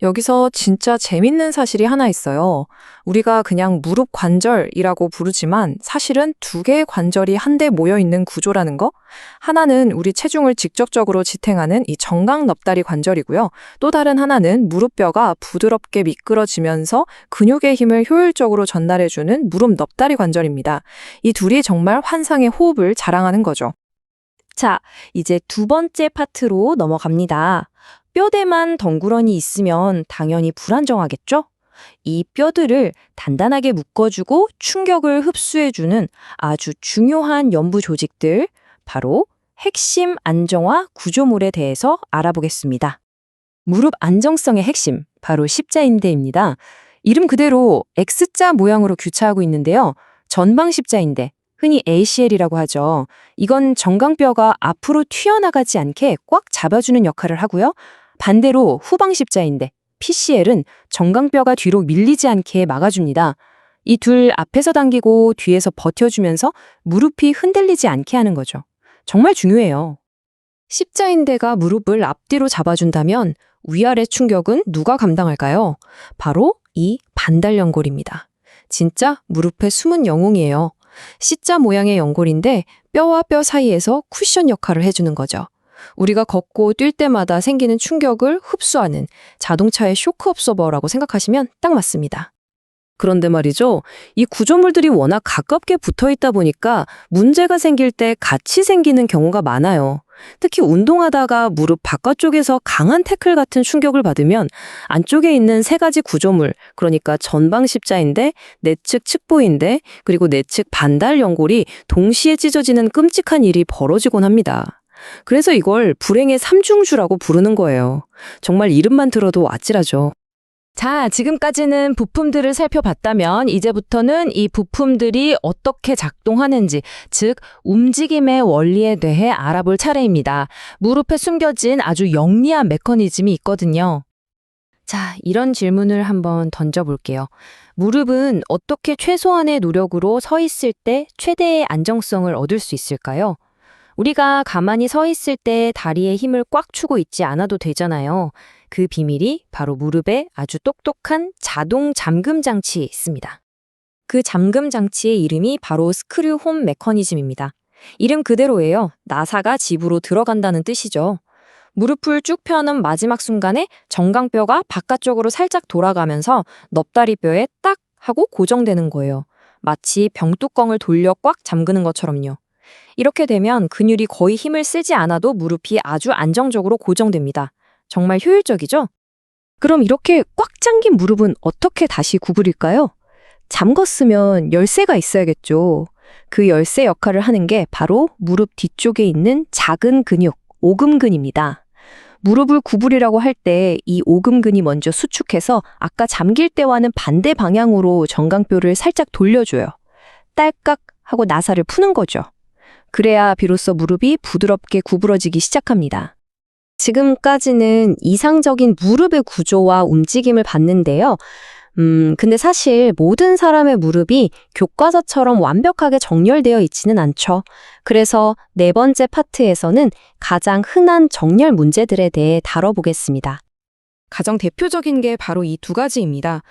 여기서 진짜 재밌는 사실이 하나 있어요. 우리가 그냥 무릎 관절이라고 부르지만 사실은 2개의 관절이 한데 모여 있는 구조라는 거? 하나는 우리 체중을 직접적으로 지탱하는 이 정강 넙다리 관절이고요. 또 다른 하나는 무릎뼈가 부드럽게 미끄러지면서 근육의 힘을 효율적으로 전달해주는 무릎 넙다리 관절입니다. 이 둘이 정말 환상의 호흡을 자랑하는 거죠. 자, 이제 2번째 파트로 넘어갑니다. 뼈대만 덩그러니 있으면 당연히 불안정하겠죠? 이 뼈들을 단단하게 묶어주고 충격을 흡수해주는 아주 중요한 연부 조직들, 바로 핵심 안정화 구조물에 대해서 알아보겠습니다. 무릎 안정성의 핵심, 바로 십자인대입니다. 이름 그대로 X자 모양으로 규차하고 있는데요. 전방 십자인대, 흔히 ACL이라고 하죠. 이건 정강뼈가 앞으로 튀어나가지 않게 꽉 잡아주는 역할을 하고요. 반대로 후방 십자인대, PCL은 정강뼈가 뒤로 밀리지 않게 막아줍니다. 이 둘 앞에서 당기고 뒤에서 버텨주면서 무릎이 흔들리지 않게 하는 거죠. 정말 중요해요. 십자인대가 무릎을 앞뒤로 잡아준다면 위아래 충격은 누가 감당할까요? 바로 이 반달연골입니다. 진짜 무릎의 숨은 영웅이에요. C자 모양의 연골인데 뼈와 뼈 사이에서 쿠션 역할을 해주는 거죠. 우리가 걷고 뛸 때마다 생기는 충격을 흡수하는 자동차의 쇼크 옵서버라고 생각하시면 딱 맞습니다. 그런데 말이죠. 이 구조물들이 워낙 가깝게 붙어 있다 보니까 문제가 생길 때 같이 생기는 경우가 많아요. 특히 운동하다가 무릎 바깥쪽에서 강한 태클 같은 충격을 받으면 안쪽에 있는 3가지 구조물, 그러니까 전방 십자인대, 내측 측보인대, 그리고 내측 반달 연골이 동시에 찢어지는 끔찍한 일이 벌어지곤 합니다. 그래서 이걸 불행의 삼중주라고 부르는 거예요. 정말 이름만 들어도 아찔하죠. 자, 지금까지는 부품들을 살펴봤다면 이제부터는 이 부품들이 어떻게 작동하는지, 즉 움직임의 원리에 대해 알아볼 차례입니다. 무릎에 숨겨진 아주 영리한 메커니즘이 있거든요. 자, 이런 질문을 한번 던져볼게요. 무릎은 어떻게 최소한의 노력으로 서 있을 때 최대의 안정성을 얻을 수 있을까요? 우리가 가만히 서 있을 때 다리에 힘을 꽉 주고 있지 않아도 되잖아요. 그 비밀이 바로 무릎에 아주 똑똑한 자동 잠금 장치에 있습니다. 그 잠금 장치의 이름이 바로 스크류 홈 메커니즘입니다. 이름 그대로예요. 나사가 집으로 들어간다는 뜻이죠. 무릎을 쭉 펴는 마지막 순간에 정강뼈가 바깥쪽으로 살짝 돌아가면서 넙다리뼈에 딱 하고 고정되는 거예요. 마치 병뚜껑을 돌려 꽉 잠그는 것처럼요. 이렇게 되면 근육이 거의 힘을 쓰지 않아도 무릎이 아주 안정적으로 고정됩니다. 정말 효율적이죠? 그럼 이렇게 꽉 잠긴 무릎은 어떻게 다시 구부릴까요? 잠궜으면 열쇠가 있어야겠죠. 그 열쇠 역할을 하는 게 바로 무릎 뒤쪽에 있는 작은 근육, 오금근입니다. 무릎을 구부리라고 할 때 이 오금근이 먼저 수축해서 아까 잠길 때와는 반대 방향으로 정강뼈를 살짝 돌려줘요. 딸깍 하고 나사를 푸는 거죠. 그래야 비로소 무릎이 부드럽게 구부러지기 시작합니다. 지금까지는 이상적인 무릎의 구조와 움직임을 봤는데요. 근데 사실 모든 사람의 무릎이 교과서처럼 완벽하게 정렬되어 있지는 않죠. 그래서 네 번째 파트에서는 가장 흔한 정렬 문제들에 대해 다뤄보겠습니다. 가장 대표적인 게 바로 이 두 가지입니다.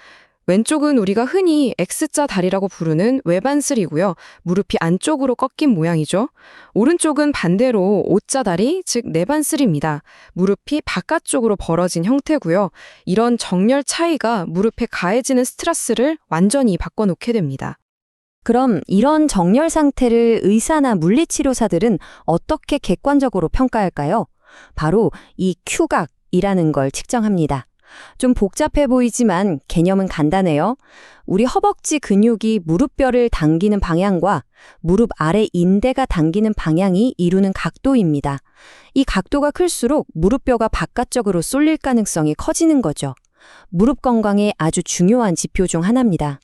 왼쪽은 우리가 흔히 X자 다리라고 부르는 외반슬이고요. 무릎이 안쪽으로 꺾인 모양이죠. 오른쪽은 반대로 O자 다리, 즉 내반슬입니다. 무릎이 바깥쪽으로 벌어진 형태고요. 이런 정렬 차이가 무릎에 가해지는 스트레스를 완전히 바꿔놓게 됩니다. 그럼 이런 정렬 상태를 의사나 물리치료사들은 어떻게 객관적으로 평가할까요? 바로 이 큐각이라는 걸 측정합니다. 좀 복잡해 보이지만 개념은 간단해요. 우리 허벅지 근육이 무릎뼈를 당기는 방향과 무릎 아래 인대가 당기는 방향이 이루는 각도입니다. 이 각도가 클수록 무릎뼈가 바깥쪽으로 쏠릴 가능성이 커지는 거죠. 무릎 건강에 아주 중요한 지표 중 하나입니다.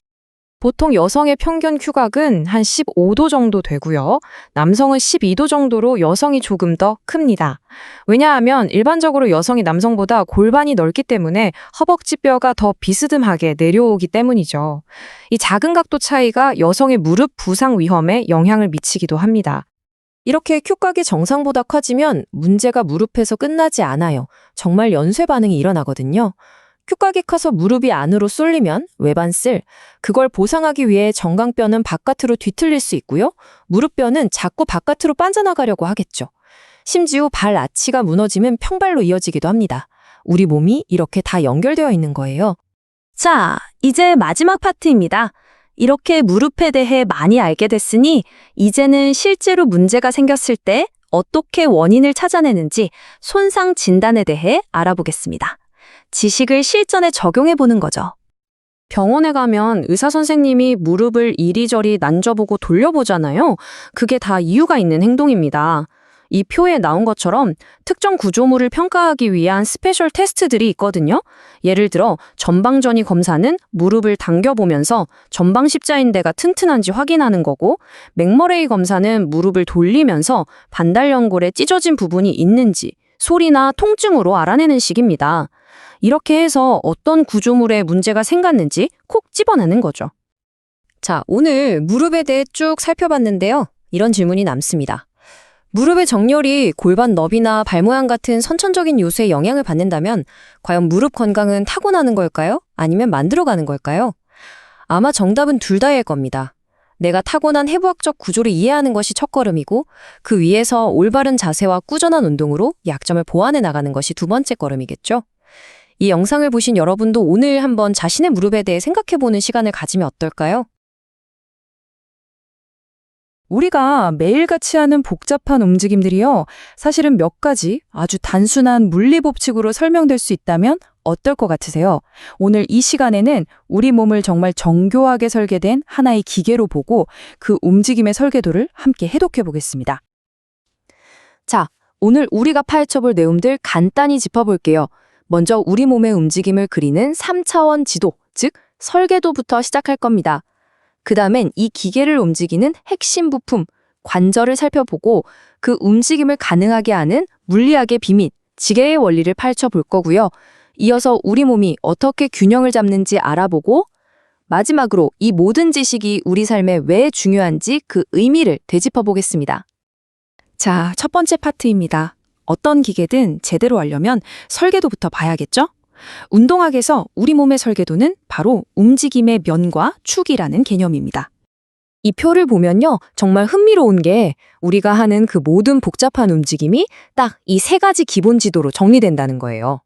보통 여성의 평균 큐각은 한 15도 정도 되고요. 남성은 12도 정도로 여성이 조금 더 큽니다. 왜냐하면 일반적으로 여성이 남성보다 골반이 넓기 때문에 허벅지뼈가 더 비스듬하게 내려오기 때문이죠. 이 작은 각도 차이가 여성의 무릎 부상 위험에 영향을 미치기도 합니다. 이렇게 큐각이 정상보다 커지면 문제가 무릎에서 끝나지 않아요. 정말 연쇄 반응이 일어나거든요. 큐각이 커서 무릎이 안으로 쏠리면 외반슬, 그걸 보상하기 위해 정강뼈는 바깥으로 뒤틀릴 수 있고요. 무릎뼈는 자꾸 바깥으로 빠져나가려고 하겠죠. 심지어 발 아치가 무너지면 평발로 이어지기도 합니다. 우리 몸이 이렇게 다 연결되어 있는 거예요. 자, 이제 마지막 파트입니다. 이렇게 무릎에 대해 많이 알게 됐으니 이제는 실제로 문제가 생겼을 때 어떻게 원인을 찾아내는지 손상 진단에 대해 알아보겠습니다. 지식을 실전에 적용해보는 거죠. 병원에 가면 의사 선생님이 무릎을 이리저리 만져보고 돌려보잖아요. 그게 다 이유가 있는 행동입니다. 이 표에 나온 것처럼 특정 구조물을 평가하기 위한 스페셜 테스트들이 있거든요. 예를 들어 전방전이 검사는 무릎을 당겨보면서 전방 십자인대가 튼튼한지 확인하는 거고, 맥머레이 검사는 무릎을 돌리면서 반달연골에 찢어진 부분이 있는지 소리나 통증으로 알아내는 식입니다. 이렇게 해서 어떤 구조물에 문제가 생겼는지 콕 집어내는 거죠. 자, 오늘 무릎에 대해 쭉 살펴봤는데요. 이런 질문이 남습니다. 무릎의 정렬이 골반 너비나 발 모양 같은 선천적인 요소에 영향을 받는다면 과연 무릎 건강은 타고나는 걸까요? 아니면 만들어가는 걸까요? 아마 정답은 둘 다일 겁니다. 내가 타고난 해부학적 구조를 이해하는 것이 첫걸음이고, 그 위에서 올바른 자세와 꾸준한 운동으로 약점을 보완해 나가는 것이 두 번째 걸음이겠죠. 이 영상을 보신 여러분도 오늘 한번 자신의 무릎에 대해 생각해보는 시간을 가지면 어떨까요? 우리가 매일같이 하는 복잡한 움직임들이요, 사실은 몇 가지 아주 단순한 물리 법칙으로 설명될 수 있다면 어떨 것 같으세요? 오늘 이 시간에는 우리 몸을 정말 정교하게 설계된 하나의 기계로 보고 그 움직임의 설계도를 함께 해독해 보겠습니다. 자, 오늘 우리가 파헤쳐볼 내용들 간단히 짚어볼게요. 먼저 우리 몸의 움직임을 그리는 3차원 지도, 즉 설계도부터 시작할 겁니다. 그 다음엔 이 기계를 움직이는 핵심 부품, 관절을 살펴보고 그 움직임을 가능하게 하는 물리학의 비밀, 지게의 원리를 파헤쳐볼 거고요. 이어서 우리 몸이 어떻게 균형을 잡는지 알아보고, 마지막으로 이 모든 지식이 우리 삶에 왜 중요한지 그 의미를 되짚어보겠습니다. 자, 첫 번째 파트입니다. 어떤 기계든 제대로 하려면 설계도부터 봐야겠죠? 운동학에서 우리 몸의 설계도는 바로 움직임의 면과 축이라는 개념입니다. 이 표를 보면요, 정말 흥미로운 게 우리가 하는 그 모든 복잡한 움직임이 딱 이 세 가지 기본 지도로 정리된다는 거예요.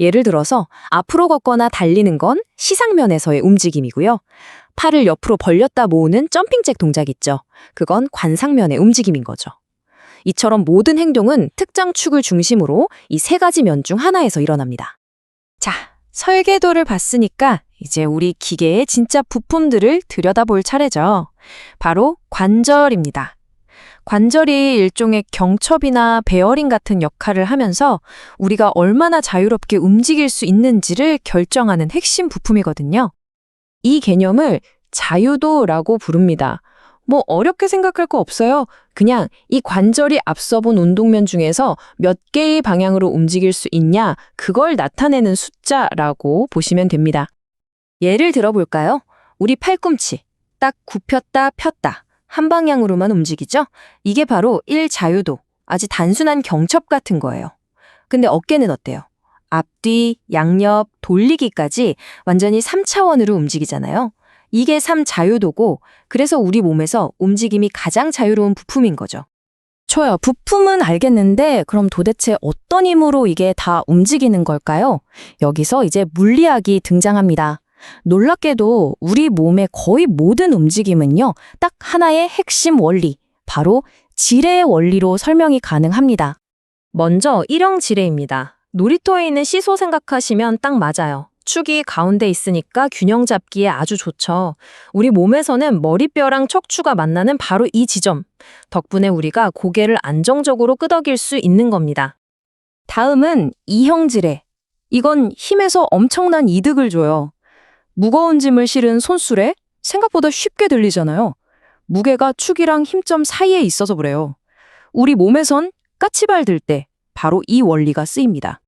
예를 들어서 앞으로 걷거나 달리는 건 시상면에서의 움직임이고요. 팔을 옆으로 벌렸다 모으는 점핑잭 동작 있죠. 그건 관상면의 움직임인 거죠. 이처럼 모든 행동은 특정 축을 중심으로 이 세 가지 면 중 하나에서 일어납니다. 자, 설계도를 봤으니까 이제 우리 기계의 진짜 부품들을 들여다볼 차례죠. 바로 관절입니다. 관절이 일종의 경첩이나 베어링 같은 역할을 하면서 우리가 얼마나 자유롭게 움직일 수 있는지를 결정하는 핵심 부품이거든요. 이 개념을 자유도라고 부릅니다. 뭐 어렵게 생각할 거 없어요. 그냥 이 관절이 앞서 본 운동면 중에서 몇 개의 방향으로 움직일 수 있냐, 그걸 나타내는 숫자라고 보시면 됩니다. 예를 들어볼까요? 우리 팔꿈치. 딱 굽혔다 폈다. 한 방향으로만 움직이죠? 이게 바로 1자유도. 아주 단순한 경첩 같은 거예요. 근데 어깨는 어때요? 앞뒤, 양옆, 돌리기까지 완전히 3차원으로 움직이잖아요. 이게 3자유도고, 그래서 우리 몸에서 움직임이 가장 자유로운 부품인 거죠. 저요, 부품은 알겠는데 그럼 도대체 어떤 힘으로 이게 다 움직이는 걸까요? 여기서 이제 물리학이 등장합니다. 놀랍게도 우리 몸의 거의 모든 움직임은요, 딱 하나의 핵심 원리, 바로 지뢰의 원리로 설명이 가능합니다. 먼저 일형지뢰입니다. 놀이터에 있는 시소 생각하시면 딱 맞아요. 축이 가운데 있으니까 균형 잡기에 아주 좋죠. 우리 몸에서는 머리뼈랑 척추가 만나는 바로 이 지점. 덕분에 우리가 고개를 안정적으로 끄덕일 수 있는 겁니다. 다음은 이형지뢰. 이건 힘에서 엄청난 이득을 줘요. 무거운 짐을 실은 손수레? 생각보다 쉽게 들리잖아요. 무게가 축이랑 힘점 사이에 있어서 그래요. 우리 몸에선 까치발 들 때 바로 이 원리가 쓰입니다.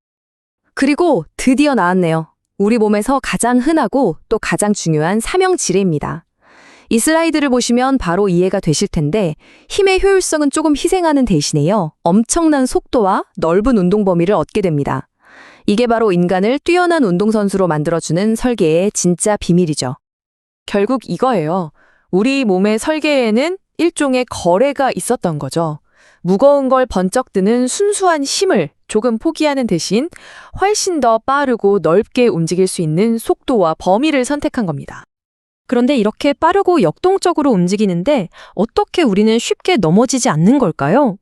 그리고 드디어 나왔네요. 우리 몸에서 가장 흔하고 또 가장 중요한 삼형지뢰입니다. 이 슬라이드를 보시면 바로 이해가 되실 텐데 힘의 효율성은 조금 희생하는 대신에요. 엄청난 속도와 넓은 운동 범위를 얻게 됩니다. 이게 바로 인간을 뛰어난 운동선수로 만들어주는 설계의 진짜 비밀이죠. 결국 이거예요. 우리 몸의 설계에는 일종의 거래가 있었던 거죠. 무거운 걸 번쩍 드는 순수한 힘을 조금 포기하는 대신 훨씬 더 빠르고 넓게 움직일 수 있는 속도와 범위를 선택한 겁니다. 그런데 이렇게 빠르고 역동적으로 움직이는데 어떻게 우리는 쉽게 넘어지지 않는 걸까요?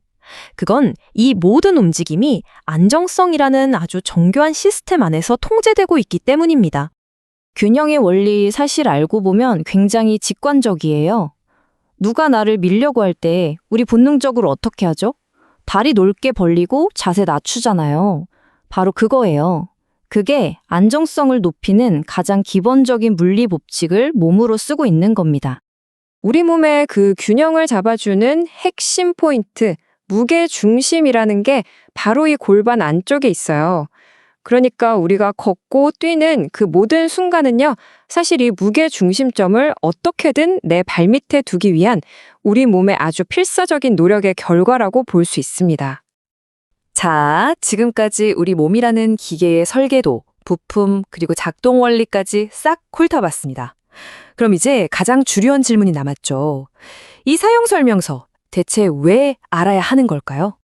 그건 이 모든 움직임이 안정성이라는 아주 정교한 시스템 안에서 통제되고 있기 때문입니다. 균형의 원리 사실 알고 보면 굉장히 직관적이에요. 누가 나를 밀려고 할 때 우리 본능적으로 어떻게 하죠? 다리 넓게 벌리고 자세 낮추잖아요. 바로 그거예요. 그게 안정성을 높이는 가장 기본적인 물리 법칙을 몸으로 쓰고 있는 겁니다. 우리 몸의 그 균형을 잡아주는 핵심 포인트, 무게 중심이라는 게 바로 이 골반 안쪽에 있어요. 그러니까 우리가 걷고 뛰는 그 모든 순간은요, 사실 이 무게 중심점을 어떻게든 내 발밑에 두기 위한 우리 몸의 아주 필사적인 노력의 결과라고 볼 수 있습니다. 자, 지금까지 우리 몸이라는 기계의 설계도, 부품, 그리고 작동 원리까지 싹 훑어봤습니다. 그럼 이제 가장 중요한 질문이 남았죠. 이 사용 설명서, 대체 왜 알아야 하는 걸까요?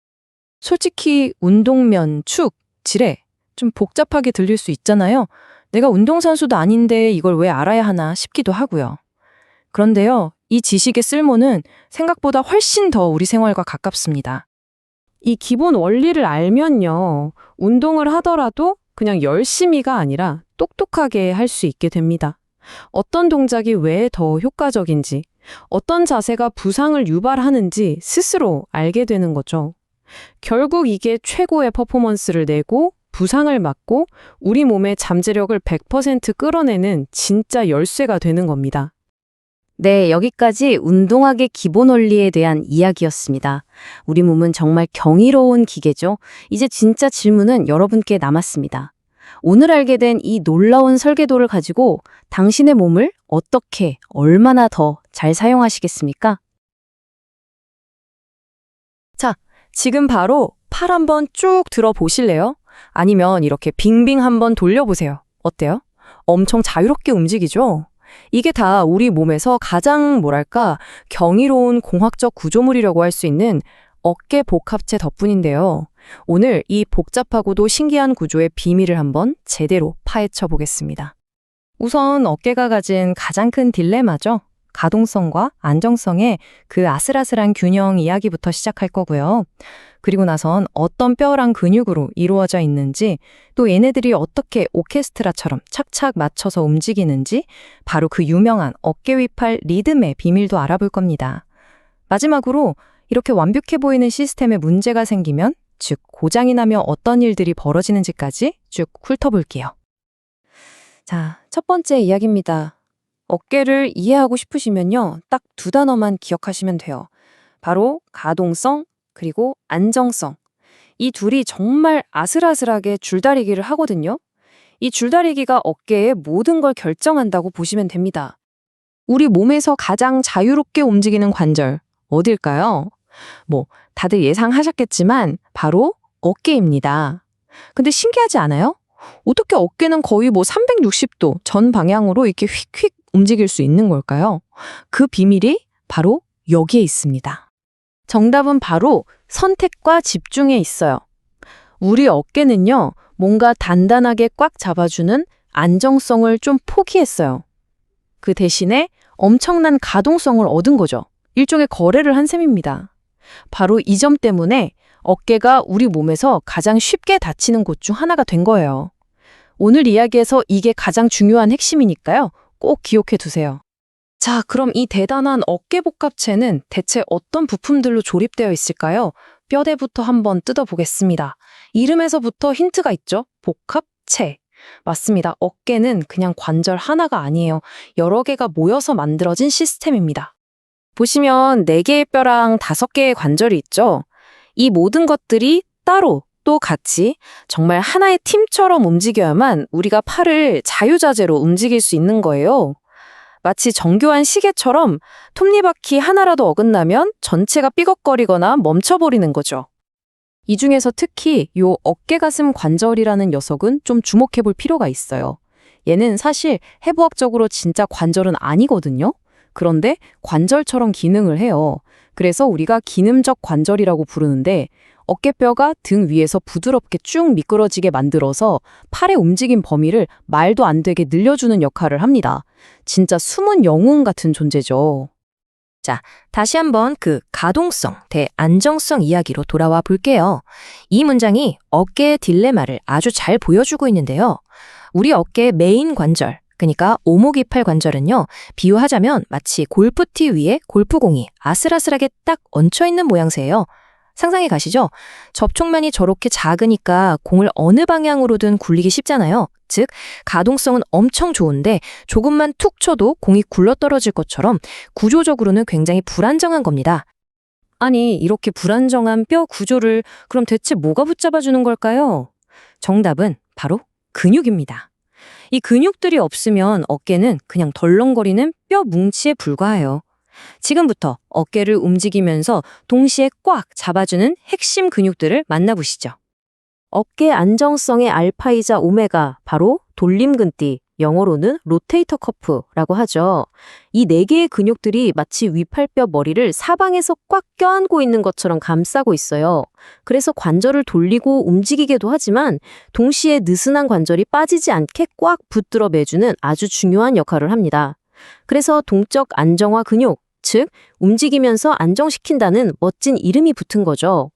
솔직히 운동면, 축, 지뢰, 좀 복잡하게 들릴 수 있잖아요. 내가 운동선수도 아닌데 이걸 왜 알아야 하나 싶기도 하고요. 그런데요, 이 지식의 쓸모는 생각보다 훨씬 더 우리 생활과 가깝습니다. 이 기본 원리를 알면요, 운동을 하더라도 그냥 열심히가 아니라 똑똑하게 할 수 있게 됩니다. 어떤 동작이 왜 더 효과적인지, 어떤 자세가 부상을 유발하는지 스스로 알게 되는 거죠. 결국 이게 최고의 퍼포먼스를 내고 부상을 막고 우리 몸의 잠재력을 100% 끌어내는 진짜 열쇠가 되는 겁니다. 네, 여기까지 운동학의 기본 원리에 대한 이야기였습니다. 우리 몸은 정말 경이로운 기계죠. 이제 진짜 질문은 여러분께 남았습니다. 오늘 알게 된 이 놀라운 설계도를 가지고 당신의 몸을 어떻게, 얼마나 더 잘 사용하시겠습니까? 자, 지금 바로 팔 한번 쭉 들어보실래요? 아니면 이렇게 빙빙 한번 돌려보세요. 어때요? 엄청 자유롭게 움직이죠? 이게 다 우리 몸에서 가장 경이로운 공학적 구조물이라고 할 수 있는 어깨 복합체 덕분인데요. 오늘 이 복잡하고도 신기한 구조의 비밀을 한번 제대로 파헤쳐 보겠습니다. 우선 어깨가 가진 가장 큰 딜레마죠. 가동성과 안정성의 그 아슬아슬한 균형 이야기부터 시작할 거고요. 그리고 나선 어떤 뼈랑 근육으로 이루어져 있는지, 또 얘네들이 어떻게 오케스트라처럼 착착 맞춰서 움직이는지, 바로 그 유명한 어깨 위팔 리듬의 비밀도 알아볼 겁니다. 마지막으로 이렇게 완벽해 보이는 시스템에 문제가 생기면, 즉 고장이 나면 어떤 일들이 벌어지는지까지 쭉 훑어볼게요. 자, 첫 번째 이야기입니다. 어깨를 이해하고 싶으시면요. 딱 두 단어만 기억하시면 돼요. 바로 가동성 그리고 안정성. 이 둘이 정말 아슬아슬하게 줄다리기를 하거든요. 이 줄다리기가 어깨의 모든 걸 결정한다고 보시면 됩니다. 우리 몸에서 가장 자유롭게 움직이는 관절, 어딜까요? 다들 예상하셨겠지만 바로 어깨입니다. 근데 신기하지 않아요? 어떻게 어깨는 거의 360도 전 방향으로 이렇게 휙휙 움직일 수 있는 걸까요? 그 비밀이 바로 여기에 있습니다. 정답은 바로 선택과 집중에 있어요. 우리 어깨는요, 뭔가 단단하게 꽉 잡아주는 안정성을 좀 포기했어요. 그 대신에 엄청난 가동성을 얻은 거죠. 일종의 거래를 한 셈입니다. 바로 이 점 때문에 어깨가 우리 몸에서 가장 쉽게 다치는 곳 중 하나가 된 거예요. 오늘 이야기에서 이게 가장 중요한 핵심이니까요. 꼭 기억해 두세요. 자, 그럼 이 대단한 어깨 복합체는 대체 어떤 부품들로 조립되어 있을까요? 뼈대부터 한번 뜯어보겠습니다. 이름에서부터 힌트가 있죠? 복합체. 맞습니다. 어깨는 그냥 관절 하나가 아니에요. 여러 개가 모여서 만들어진 시스템입니다. 보시면 4개의 뼈랑 5개의 관절이 있죠? 이 모든 것들이 따로 또 같이 정말 하나의 팀처럼 움직여야만 우리가 팔을 자유자재로 움직일 수 있는 거예요. 마치 정교한 시계처럼 톱니바퀴 하나라도 어긋나면 전체가 삐걱거리거나 멈춰버리는 거죠. 이 중에서 특히 요 어깨가슴 관절이라는 녀석은 좀 주목해 볼 필요가 있어요. 얘는 사실 해부학적으로 진짜 관절은 아니거든요. 그런데 관절처럼 기능을 해요. 그래서 우리가 기능적 관절이라고 부르는데 어깨뼈가 등 위에서 부드럽게 쭉 미끄러지게 만들어서 팔의 움직임 범위를 말도 안 되게 늘려주는 역할을 합니다. 진짜 숨은 영웅 같은 존재죠. 자, 다시 한번 그 가동성 대 안정성 이야기로 돌아와 볼게요. 이 문장이 어깨의 딜레마를 아주 잘 보여주고 있는데요. 우리 어깨의 메인 관절, 그러니까 오목이팔 관절은요, 비유하자면 마치 골프티 위에 골프공이 아슬아슬하게 딱 얹혀있는 모양새예요. 상상해 가시죠? 접촉면이 저렇게 작으니까 공을 어느 방향으로든 굴리기 쉽잖아요. 즉, 가동성은 엄청 좋은데 조금만 툭 쳐도 공이 굴러떨어질 것처럼 구조적으로는 굉장히 불안정한 겁니다. 아니, 이렇게 불안정한 뼈 구조를 그럼 대체 뭐가 붙잡아주는 걸까요? 정답은 바로 근육입니다. 이 근육들이 없으면 어깨는 그냥 덜렁거리는 뼈 뭉치에 불과해요. 지금부터 어깨를 움직이면서 동시에 꽉 잡아주는 핵심 근육들을 만나보시죠. 어깨 안정성의 알파이자 오메가, 바로 돌림근띠, 영어로는 로테이터 커프라고 하죠. 이 4개의 근육들이 마치 위팔뼈 머리를 사방에서 꽉 껴안고 있는 것처럼 감싸고 있어요. 그래서 관절을 돌리고 움직이기도 하지만 동시에 느슨한 관절이 빠지지 않게 꽉 붙들어 매주는 아주 중요한 역할을 합니다. 그래서 동적 안정화 근육, 즉 움직이면서 안정시킨다는 멋진 이름이 붙은 거죠.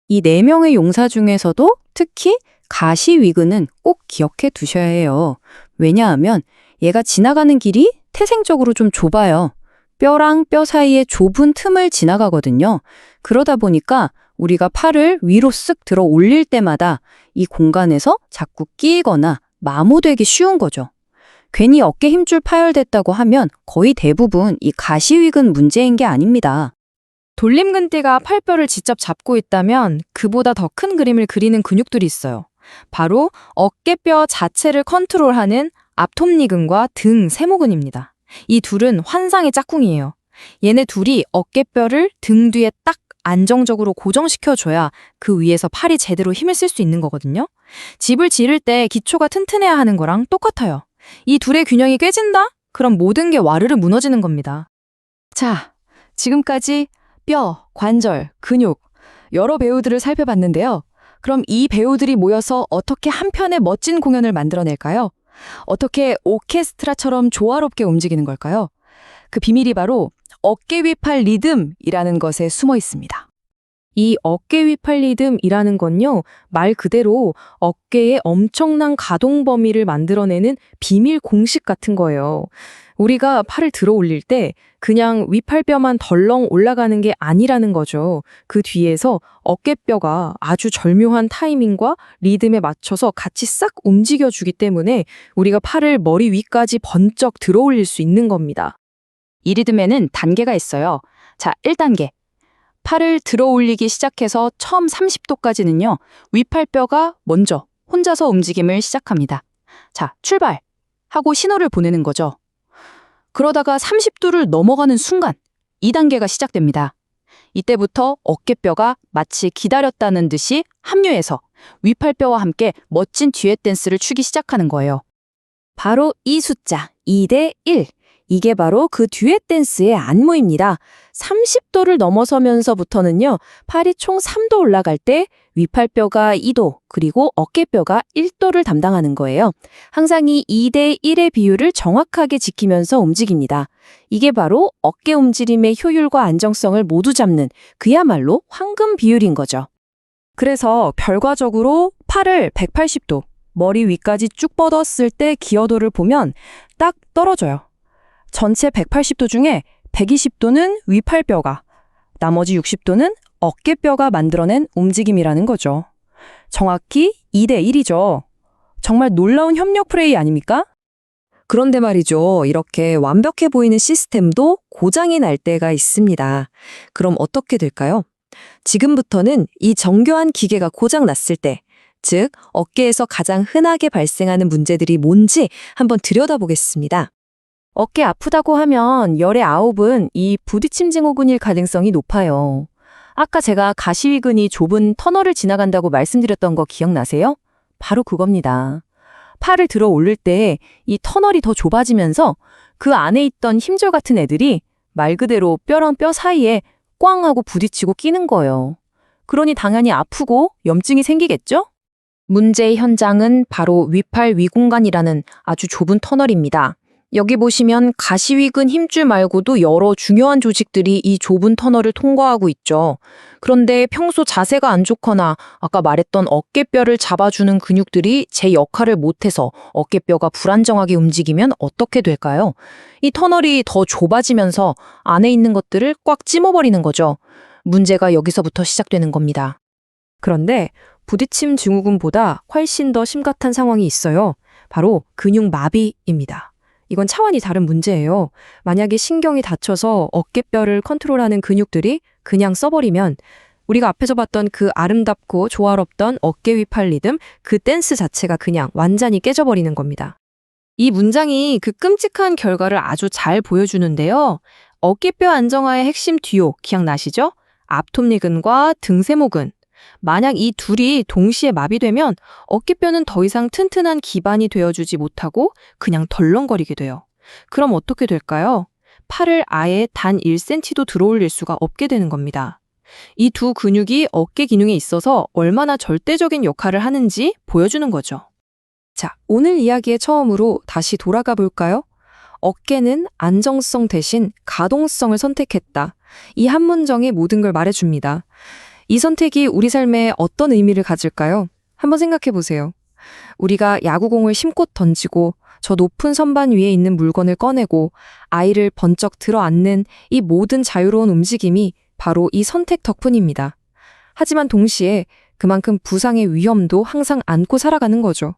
이 4명의 용사 중에서도 특히 가시위근은 꼭 기억해 두셔야 해요. 왜냐하면 얘가 지나가는 길이 태생적으로 좀 좁아요. 뼈랑 뼈 사이의 좁은 틈을 지나가거든요. 그러다 보니까 우리가 팔을 위로 쓱 들어 올릴 때마다 이 공간에서 자꾸 끼거나 마모되기 쉬운 거죠. 괜히 어깨 힘줄 파열됐다고 하면 거의 대부분 이 가시위근 문제인 게 아닙니다. 돌림근띠가 팔뼈를 직접 잡고 있다면 그보다 더 큰 그림을 그리는 근육들이 있어요. 바로 어깨뼈 자체를 컨트롤하는 앞톱니근과 등 세모근입니다. 이 둘은 환상의 짝꿍이에요. 얘네 둘이 어깨뼈를 등 뒤에 딱 안정적으로 고정시켜줘야 그 위에서 팔이 제대로 힘을 쓸 수 있는 거거든요. 집을 지을 때 기초가 튼튼해야 하는 거랑 똑같아요. 이 둘의 균형이 깨진다? 그럼 모든 게 와르르 무너지는 겁니다. 자, 지금까지 뼈, 관절, 근육, 여러 배우들을 살펴봤는데요. 그럼 이 배우들이 모여서 어떻게 한 편의 멋진 공연을 만들어낼까요? 어떻게 오케스트라처럼 조화롭게 움직이는 걸까요? 그 비밀이 바로 어깨 위팔 리듬이라는 것에 숨어 있습니다. 이 어깨 위팔 리듬이라는 건요, 말 그대로 어깨의 엄청난 가동 범위를 만들어내는 비밀 공식 같은 거예요. 우리가 팔을 들어 올릴 때 그냥 위팔뼈만 덜렁 올라가는 게 아니라는 거죠. 그 뒤에서 어깨뼈가 아주 절묘한 타이밍과 리듬에 맞춰서 같이 싹 움직여주기 때문에 우리가 팔을 머리 위까지 번쩍 들어 올릴 수 있는 겁니다. 이 리듬에는 단계가 있어요. 자, 1단계. 팔을 들어 올리기 시작해서 처음 30도까지는요, 위팔뼈가 먼저 혼자서 움직임을 시작합니다. 자, 출발! 하고 신호를 보내는 거죠. 그러다가 30도를 넘어가는 순간 2단계가 시작됩니다. 이때부터 어깨뼈가 마치 기다렸다는 듯이 합류해서 위팔뼈와 함께 멋진 듀엣 댄스를 추기 시작하는 거예요. 바로 이 숫자 2대 1. 이게 바로 그 듀엣 댄스의 안무입니다. 30도를 넘어서면서부터는요, 팔이 총 3도 올라갈 때 위팔뼈가 2도, 그리고 어깨뼈가 1도를 담당하는 거예요. 항상 이 2대 1의 비율을 정확하게 지키면서 움직입니다. 이게 바로 어깨 움직임의 효율과 안정성을 모두 잡는 그야말로 황금 비율인 거죠. 그래서 결과적으로 팔을 180도, 머리 위까지 쭉 뻗었을 때 기여도를 보면 딱 떨어져요. 전체 180도 중에 120도는 위팔뼈가, 나머지 60도는 어깨뼈가 만들어낸 움직임이라는 거죠. 정확히 2대 1이죠. 정말 놀라운 협력 플레이 아닙니까? 그런데 말이죠. 이렇게 완벽해 보이는 시스템도 고장이 날 때가 있습니다. 그럼 어떻게 될까요? 지금부터는 이 정교한 기계가 고장 났을 때, 즉 어깨에서 가장 흔하게 발생하는 문제들이 뭔지 한번 들여다보겠습니다. 어깨 아프다고 하면 열의 9은 이 부딪힘 증후군일 가능성이 높아요. 아까 제가 가시위근이 좁은 터널을 지나간다고 말씀드렸던 거 기억나세요? 바로 그겁니다. 팔을 들어 올릴 때 이 터널이 더 좁아지면서 그 안에 있던 힘줄 같은 애들이 말 그대로 뼈랑 뼈 사이에 꽝 하고 부딪히고 끼는 거예요. 그러니 당연히 아프고 염증이 생기겠죠? 문제의 현장은 바로 위팔 위공간이라는 아주 좁은 터널입니다. 여기 보시면 가시위근 힘줄 말고도 여러 중요한 조직들이 이 좁은 터널을 통과하고 있죠. 그런데 평소 자세가 안 좋거나 아까 말했던 어깨뼈를 잡아주는 근육들이 제 역할을 못해서 어깨뼈가 불안정하게 움직이면 어떻게 될까요? 이 터널이 더 좁아지면서 안에 있는 것들을 꽉 찜어버리는 거죠. 문제가 여기서부터 시작되는 겁니다. 그런데 부딪힘 증후군보다 훨씬 더 심각한 상황이 있어요. 바로 근육 마비입니다. 이건 차원이 다른 문제예요. 만약에 신경이 다쳐서 어깨뼈를 컨트롤하는 근육들이 그냥 써버리면 우리가 앞에서 봤던 그 아름답고 조화롭던 어깨 위팔 리듬, 그 댄스 자체가 그냥 완전히 깨져버리는 겁니다. 이 문장이 그 끔찍한 결과를 아주 잘 보여주는데요. 어깨뼈 안정화의 핵심 듀오 기억나시죠? 앞톱니근과 등세모근. 만약 이 둘이 동시에 마비되면 어깨뼈는 더 이상 튼튼한 기반이 되어주지 못하고 그냥 덜렁거리게 돼요. 그럼 어떻게 될까요? 팔을 아예 단 1cm도 들어올릴 수가 없게 되는 겁니다. 이 두 근육이 어깨 기능에 있어서 얼마나 절대적인 역할을 하는지 보여주는 거죠. 자, 오늘 이야기의 처음으로 다시 돌아가 볼까요? 어깨는 안정성 대신 가동성을 선택했다. 이 한 문장이 모든 걸 말해줍니다. 이 선택이 우리 삶에 어떤 의미를 가질까요? 한번 생각해 보세요. 우리가 야구공을 심고 던지고 저 높은 선반 위에 있는 물건을 꺼내고 아이를 번쩍 들어 안는 이 모든 자유로운 움직임이 바로 이 선택 덕분입니다. 하지만 동시에 그만큼 부상의 위험도 항상 안고 살아가는 거죠.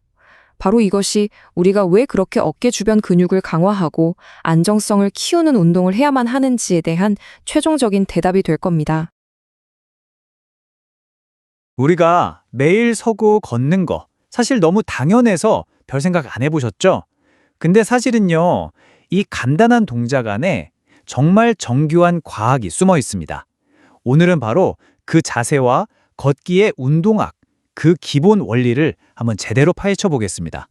바로 이것이 우리가 왜 그렇게 어깨 주변 근육을 강화하고 안정성을 키우는 운동을 해야만 하는지에 대한 최종적인 대답이 될 겁니다. 우리가 매일 서고 걷는 거 사실 너무 당연해서 별 생각 안 해보셨죠? 근데 사실은요, 이 간단한 동작 안에 정말 정교한 과학이 숨어 있습니다. 오늘은 바로 그 자세와 걷기의 운동학, 그 기본 원리를 한번 제대로 파헤쳐 보겠습니다.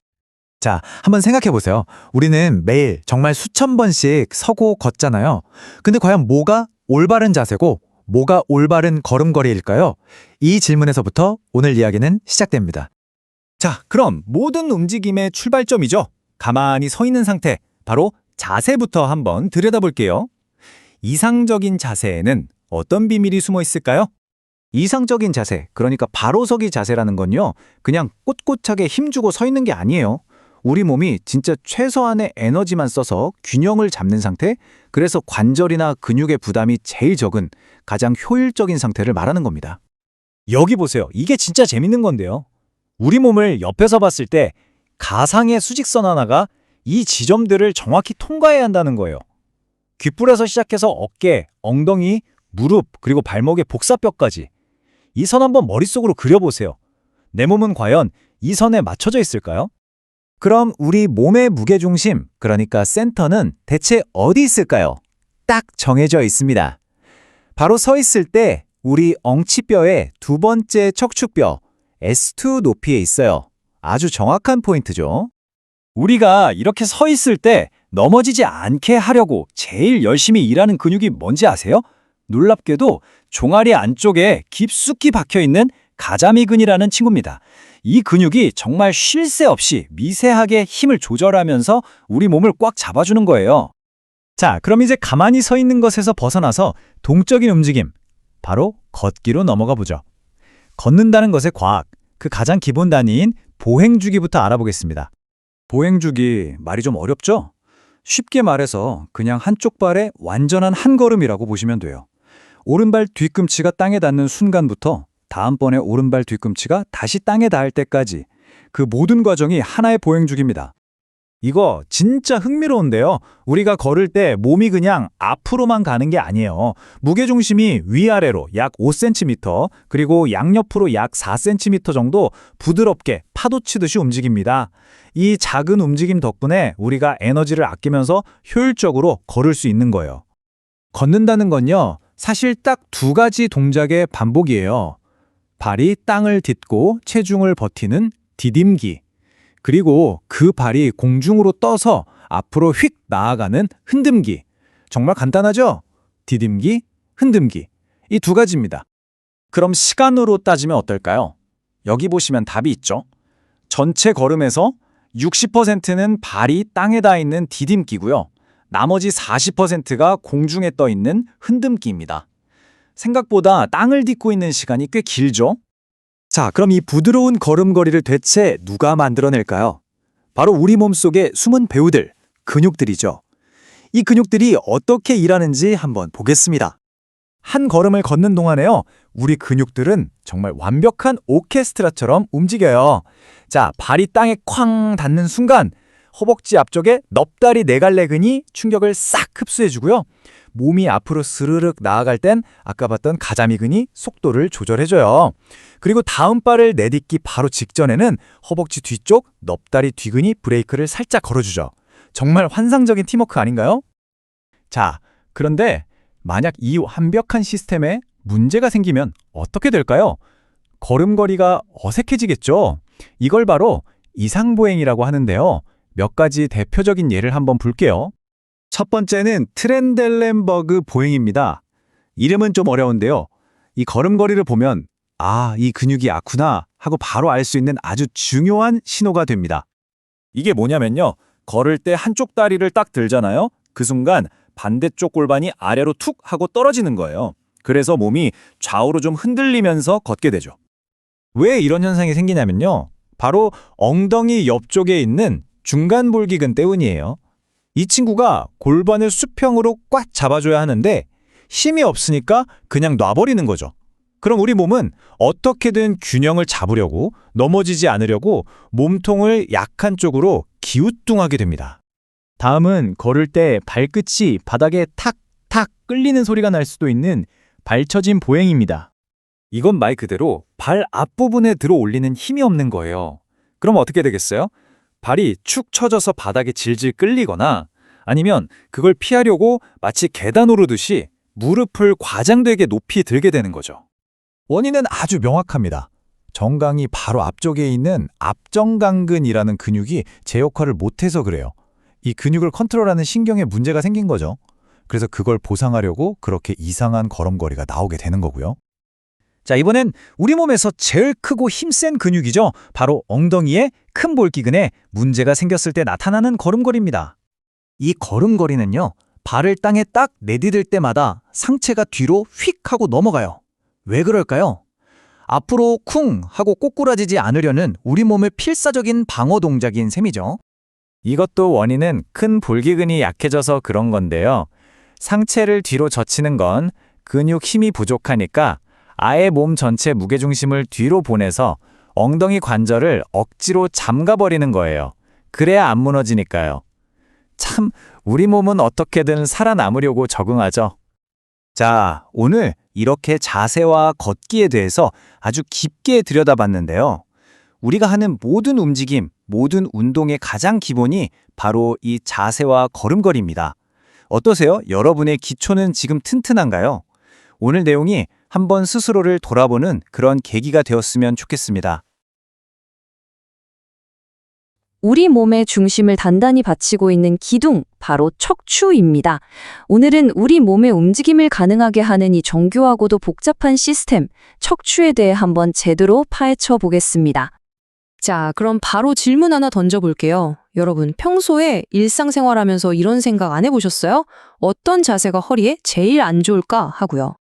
자, 한번 생각해 보세요. 우리는 매일 정말 수천 번씩 서고 걷잖아요. 근데 과연 뭐가 올바른 자세고 뭐가 올바른 걸음걸이일까요? 이 질문에서부터 오늘 이야기는 시작됩니다. 자, 그럼 모든 움직임의 출발점이죠. 가만히 서 있는 상태, 바로 자세부터 한번 들여다볼게요. 이상적인 자세에는 어떤 비밀이 숨어 있을까요? 이상적인 자세, 그러니까 바로서기 자세라는 건요, 그냥 꼿꼿하게 힘주고 서 있는 게 아니에요. 우리 몸이 진짜 최소한의 에너지만 써서 균형을 잡는 상태, 그래서 관절이나 근육의 부담이 제일 적은 가장 효율적인 상태를 말하는 겁니다. 여기 보세요. 이게 진짜 재밌는 건데요. 우리 몸을 옆에서 봤을 때 가상의 수직선 하나가 이 지점들을 정확히 통과해야 한다는 거예요. 귓불에서 시작해서 어깨, 엉덩이, 무릎, 그리고 발목의 복사뼈까지. 이 선 한번 머릿속으로 그려보세요. 내 몸은 과연 이 선에 맞춰져 있을까요? 그럼 우리 몸의 무게중심, 그러니까 센터는 대체 어디 있을까요? 딱 정해져 있습니다. 바로 서 있을 때 우리 엉치뼈의 두 번째 척추뼈 S2 높이에 있어요. 아주 정확한 포인트죠. 우리가 이렇게 서 있을 때 넘어지지 않게 하려고 제일 열심히 일하는 근육이 뭔지 아세요? 놀랍게도 종아리 안쪽에 깊숙이 박혀있는 가자미근이라는 친구입니다. 이 근육이 정말 쉴 새 없이 미세하게 힘을 조절하면서 우리 몸을 꽉 잡아주는 거예요. 자, 그럼 이제 가만히 서 있는 것에서 벗어나서 동적인 움직임, 바로 걷기로 넘어가 보죠. 걷는다는 것의 과학, 그 가장 기본 단위인 보행주기부터 알아보겠습니다. 보행주기, 말이 좀 어렵죠? 쉽게 말해서 그냥 한쪽 발의 완전한 한 걸음이라고 보시면 돼요. 오른발 뒤꿈치가 땅에 닿는 순간부터 다음번에 오른발 뒤꿈치가 다시 땅에 닿을 때까지 그 모든 과정이 하나의 보행주기입니다. 이거 진짜 흥미로운데요. 우리가 걸을 때 몸이 그냥 앞으로만 가는 게 아니에요. 무게중심이 위아래로 약 5cm, 그리고 양옆으로 약 4cm 정도 부드럽게 파도 치듯이 움직입니다. 이 작은 움직임 덕분에 우리가 에너지를 아끼면서 효율적으로 걸을 수 있는 거예요. 걷는다는 건요, 사실 딱 두 가지 동작의 반복이에요. 발이 땅을 딛고 체중을 버티는 디딤기, 그리고 그 발이 공중으로 떠서 앞으로 휙 나아가는 흔듦기. 정말 간단하죠? 디딤기, 흔듦기. 이 두 가지입니다. 그럼 시간으로 따지면 어떨까요? 여기 보시면 답이 있죠? 전체 걸음에서 60%는 발이 땅에 닿아 있는 디딤기고요. 나머지 40%가 공중에 떠 있는 흔듦기입니다. 생각보다 땅을 딛고 있는 시간이 꽤 길죠? 자, 그럼 이 부드러운 걸음걸이를 대체 누가 만들어낼까요? 바로 우리 몸속의 숨은 배우들, 근육들이죠. 이 근육들이 어떻게 일하는지 한번 보겠습니다. 한 걸음을 걷는 동안에요, 우리 근육들은 정말 완벽한 오케스트라처럼 움직여요. 자, 발이 땅에 쾅 닿는 순간 허벅지 앞쪽에 넙다리 네갈래근이 충격을 싹 흡수해주고요. 몸이 앞으로 스르륵 나아갈 땐 아까 봤던 가자미근이 속도를 조절해줘요. 그리고 다음 발을 내딛기 바로 직전에는 허벅지 뒤쪽 넙다리 뒤근이 브레이크를 살짝 걸어주죠. 정말 환상적인 팀워크 아닌가요? 자, 그런데 만약 이 완벽한 시스템에 문제가 생기면 어떻게 될까요? 걸음걸이가 어색해지겠죠? 이걸 바로 이상보행이라고 하는데요. 몇 가지 대표적인 예를 한번 볼게요. 첫 번째는 트렌델렌버그 보행입니다. 이름은 좀 어려운데요. 이 걸음걸이를 보면 아, 이 근육이 아프구나 하고 바로 알 수 있는 아주 중요한 신호가 됩니다. 이게 뭐냐면요. 걸을 때 한쪽 다리를 딱 들잖아요. 그 순간 반대쪽 골반이 아래로 툭 하고 떨어지는 거예요. 그래서 몸이 좌우로 좀 흔들리면서 걷게 되죠. 왜 이런 현상이 생기냐면요. 바로 엉덩이 옆쪽에 있는 중간볼기근 때문이에요. 이 친구가 골반을 수평으로 꽉 잡아줘야 하는데 힘이 없으니까 그냥 놔버리는 거죠. 그럼 우리 몸은 어떻게든 균형을 잡으려고 넘어지지 않으려고 몸통을 약한 쪽으로 기우뚱하게 됩니다. 다음은 걸을 때 발끝이 바닥에 탁탁 끌리는 소리가 날 수도 있는 발처짐 보행입니다. 이건 말 그대로 발 앞부분에 들어 올리는 힘이 없는 거예요. 그럼 어떻게 되겠어요? 발이 축 처져서 바닥에 질질 끌리거나 아니면 그걸 피하려고 마치 계단 오르듯이 무릎을 과장되게 높이 들게 되는 거죠. 원인은 아주 명확합니다. 정강이 바로 앞쪽에 있는 앞정강근이라는 근육이 제 역할을 못해서 그래요. 이 근육을 컨트롤하는 신경에 문제가 생긴 거죠. 그래서 그걸 보상하려고 그렇게 이상한 걸음걸이가 나오게 되는 거고요. 자, 이번엔 우리 몸에서 제일 크고 힘센 근육이죠. 바로 엉덩이의 큰 볼기근에 문제가 생겼을 때 나타나는 걸음걸이입니다. 이 걸음걸이는요, 발을 땅에 딱 내디딜 때마다 상체가 뒤로 휙 하고 넘어가요. 왜 그럴까요? 앞으로 쿵 하고 꼬꾸라지지 않으려는 우리 몸의 필사적인 방어 동작인 셈이죠. 이것도 원인은 큰 볼기근이 약해져서 그런 건데요. 상체를 뒤로 젖히는 건 근육 힘이 부족하니까 아예 몸 전체 무게중심을 뒤로 보내서 엉덩이 관절을 억지로 잠가버리는 거예요. 그래야 안 무너지니까요. 참, 우리 몸은 어떻게든 살아남으려고 적응하죠. 자, 오늘 이렇게 자세와 걷기에 대해서 아주 깊게 들여다봤는데요. 우리가 하는 모든 움직임, 모든 운동의 가장 기본이 바로 이 자세와 걸음걸이입니다. 어떠세요? 여러분의 기초는 지금 튼튼한가요? 오늘 내용이 한번 스스로를 돌아보는 그런 계기가 되었으면 좋겠습니다. 우리 몸의 중심을 단단히 받치고 있는 기둥, 바로 척추입니다. 오늘은 우리 몸의 움직임을 가능하게 하는 이 정교하고도 복잡한 시스템, 척추에 대해 한번 제대로 파헤쳐 보겠습니다. 자, 그럼 바로 질문 하나 던져볼게요. 여러분, 평소에 일상생활하면서 이런 생각 안 해보셨어요? 어떤 자세가 허리에 제일 안 좋을까 하고요.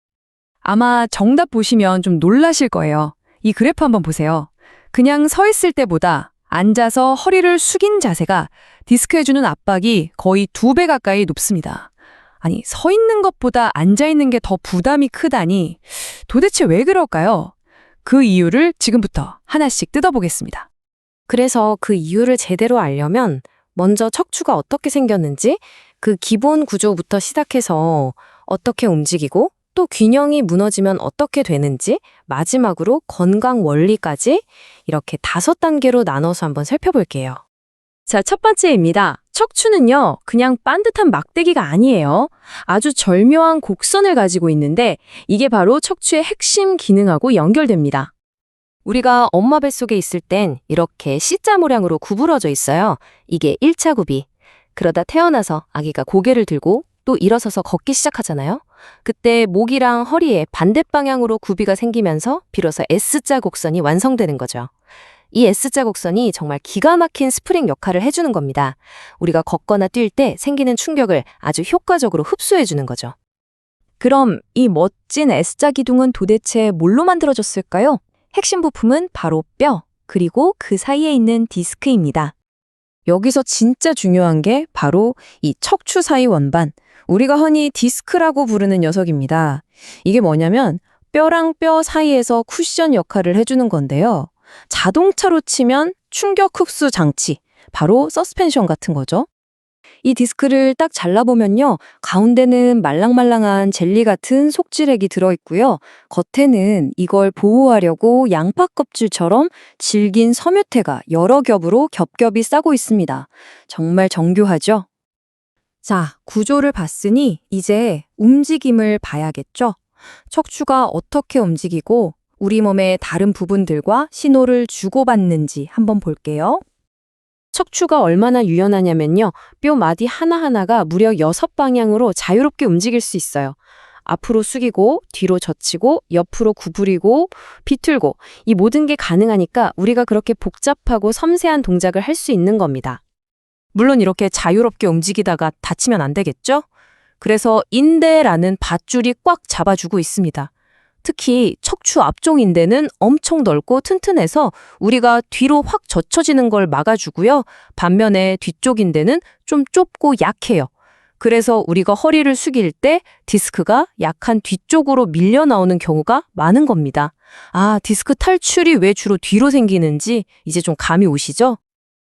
아마 정답 보시면 좀 놀라실 거예요. 이 그래프 한번 보세요. 그냥 서 있을 때보다 앉아서 허리를 숙인 자세가 디스크에 주는 압박이 거의 2배 가까이 높습니다. 아니, 서 있는 것보다 앉아 있는 게 더 부담이 크다니 도대체 왜 그럴까요? 그 이유를 지금부터 하나씩 뜯어보겠습니다. 그래서 그 이유를 제대로 알려면 먼저 척추가 어떻게 생겼는지 그 기본 구조부터 시작해서 어떻게 움직이고 또 균형이 무너지면 어떻게 되는지 마지막으로 건강 원리까지 이렇게 5단계로 나눠서 한번 살펴볼게요. 자, 첫 번째입니다. 척추는요, 그냥 반듯한 막대기가 아니에요. 아주 절묘한 곡선을 가지고 있는데 이게 바로 척추의 핵심 기능하고 연결됩니다. 우리가 엄마 뱃속에 있을 땐 이렇게 C자 모양으로 구부러져 있어요. 이게 1차 구비. 그러다 태어나서 아기가 고개를 들고 또 일어서서 걷기 시작하잖아요. 그때 목이랑 허리에 반대 방향으로 구비가 생기면서 비로소 S자 곡선이 완성되는 거죠. 이 S자 곡선이 정말 기가 막힌 스프링 역할을 해주는 겁니다. 우리가 걷거나 뛸 때 생기는 충격을 아주 효과적으로 흡수해주는 거죠. 그럼 이 멋진 S자 기둥은 도대체 뭘로 만들어졌을까요? 핵심 부품은 바로 뼈, 그리고 그 사이에 있는 디스크입니다. 여기서 진짜 중요한 게 바로 이 척추 사이 원반, 우리가 흔히 디스크라고 부르는 녀석입니다. 이게 뭐냐면 뼈랑 뼈 사이에서 쿠션 역할을 해주는 건데요. 자동차로 치면 충격 흡수 장치, 바로 서스펜션 같은 거죠. 이 디스크를 딱 잘라보면요. 가운데는 말랑말랑한 젤리 같은 속질액이 들어있고요. 겉에는 이걸 보호하려고 양파 껍질처럼 질긴 섬유태가 여러 겹으로 겹겹이 싸고 있습니다. 정말 정교하죠? 자, 구조를 봤으니 이제 움직임을 봐야겠죠? 척추가 어떻게 움직이고 우리 몸의 다른 부분들과 신호를 주고받는지 한번 볼게요. 척추가 얼마나 유연하냐면요. 뼈 마디 하나하나가 무려 6방향으로 자유롭게 움직일 수 있어요. 앞으로 숙이고, 뒤로 젖히고, 옆으로 구부리고, 비틀고, 이 모든 게 가능하니까 우리가 그렇게 복잡하고 섬세한 동작을 할 수 있는 겁니다. 물론 이렇게 자유롭게 움직이다가 다치면 안 되겠죠? 그래서 인대라는 밧줄이 꽉 잡아주고 있습니다. 특히 척추 앞쪽 인대는 엄청 넓고 튼튼해서 우리가 뒤로 확 젖혀지는 걸 막아주고요. 반면에 뒤쪽 인대는 좀 좁고 약해요. 그래서 우리가 허리를 숙일 때 디스크가 약한 뒤쪽으로 밀려 나오는 경우가 많은 겁니다. 아, 디스크 탈출이 왜 주로 뒤로 생기는지 이제 좀 감이 오시죠?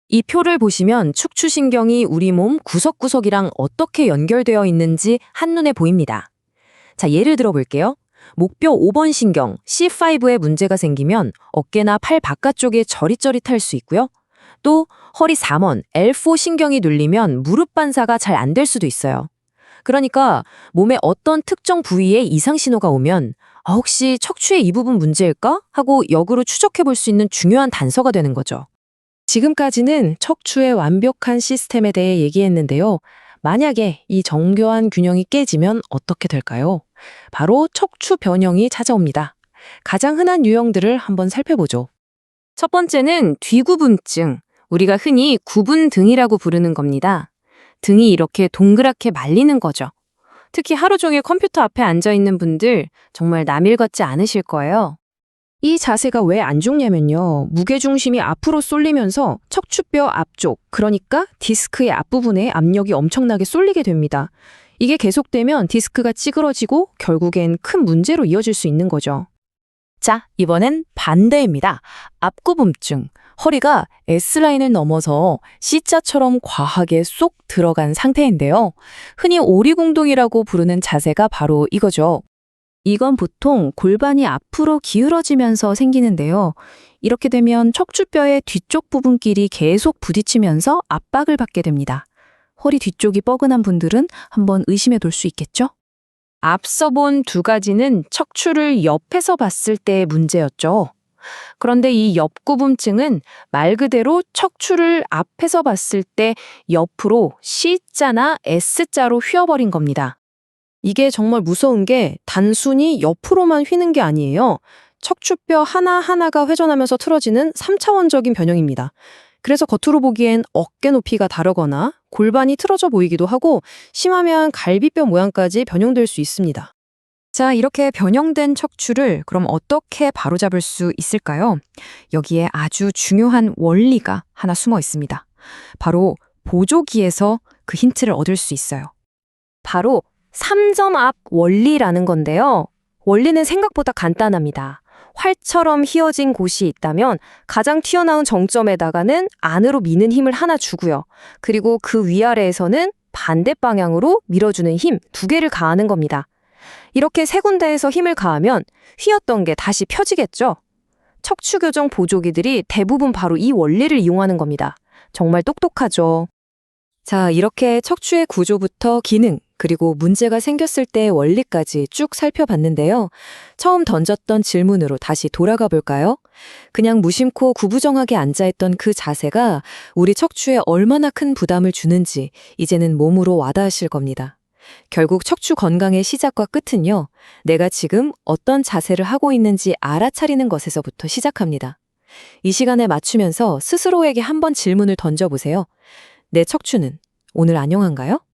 이 표를 보시면 척추신경이 우리 몸 구석구석이랑 어떻게 연결되어 있는지 한눈에 보입니다. 자, 예를 들어 볼게요. 목뼈 5번 신경 C5에 문제가 생기면 어깨나 팔 바깥쪽에 저릿저릿할 수 있고요. 또 허리 3원 L4 신경이 눌리면 무릎 반사가 잘 안 될 수도 있어요. 그러니까 몸의 어떤 특정 부위에 이상 신호가 오면 혹시 척추의 이 부분 문제일까? 하고 역으로 추적해 볼 수 있는 중요한 단서가 되는 거죠. 지금까지는 척추의 완벽한 시스템에 대해 얘기했는데요. 만약에 이 정교한 균형이 깨지면 어떻게 될까요? 바로 척추 변형이 찾아옵니다. 가장 흔한 유형들을 한번 살펴보죠. 첫 번째는 뒤구분증, 우리가 흔히 구분등이라고 부르는 겁니다. 등이 이렇게 동그랗게 말리는 거죠. 특히 하루 종일 컴퓨터 앞에 앉아 있는 분들 정말 남일 같지 않으실 거예요. 이 자세가 왜 안 좋냐면요. 무게중심이 앞으로 쏠리면서 척추뼈 앞쪽, 그러니까 디스크의 앞부분에 압력이 엄청나게 쏠리게 됩니다. 이게 계속되면 디스크가 찌그러지고 결국엔 큰 문제로 이어질 수 있는 거죠. 자, 이번엔 반대입니다. 앞구분증. 허리가 S라인을 넘어서 C자처럼 과하게 쏙 들어간 상태인데요. 흔히 오리공둥이라고 부르는 자세가 바로 이거죠. 이건 보통 골반이 앞으로 기울어지면서 생기는데요. 이렇게 되면 척추뼈의 뒤쪽 부분끼리 계속 부딪히면서 압박을 받게 됩니다. 허리 뒤쪽이 뻐근한 분들은 한번 의심해 볼 수 있겠죠? 앞서 본 두 가지는 척추를 옆에서 봤을 때의 문제였죠. 그런데 이 옆구분증은 말 그대로 척추를 앞에서 봤을 때 옆으로 C자나 S자로 휘어버린 겁니다. 이게 정말 무서운 게 단순히 옆으로만 휘는 게 아니에요. 척추뼈 하나하나가 회전하면서 틀어지는 3차원적인 변형입니다. 그래서 겉으로 보기엔 어깨 높이가 다르거나 골반이 틀어져 보이기도 하고 심하면 갈비뼈 모양까지 변형될 수 있습니다. 자, 이렇게 변형된 척추를 그럼 어떻게 바로잡을 수 있을까요? 여기에 아주 중요한 원리가 하나 숨어 있습니다. 바로 보조기에서 그 힌트를 얻을 수 있어요. 바로 3점 앞 원리라는 건데요. 원리는 생각보다 간단합니다. 활처럼 휘어진 곳이 있다면 가장 튀어나온 정점에다가는 안으로 미는 힘을 하나 주고요. 그리고 그 위아래에서는 반대 방향으로 밀어주는 힘 2개를 가하는 겁니다. 이렇게 3군데에서 힘을 가하면 휘었던 게 다시 펴지겠죠? 척추교정 보조기들이 대부분 바로 이 원리를 이용하는 겁니다. 정말 똑똑하죠? 자, 이렇게 척추의 구조부터 기능, 그리고 문제가 생겼을 때의 원리까지 쭉 살펴봤는데요. 처음 던졌던 질문으로 다시 돌아가 볼까요? 그냥 무심코 구부정하게 앉아있던 그 자세가 우리 척추에 얼마나 큰 부담을 주는지 이제는 몸으로 와닿으실 겁니다. 결국 척추 건강의 시작과 끝은요, 내가 지금 어떤 자세를 하고 있는지 알아차리는 것에서부터 시작합니다. 이 시간에 맞추면서 스스로에게 한번 질문을 던져보세요. 내 척추는 오늘 안녕한가요?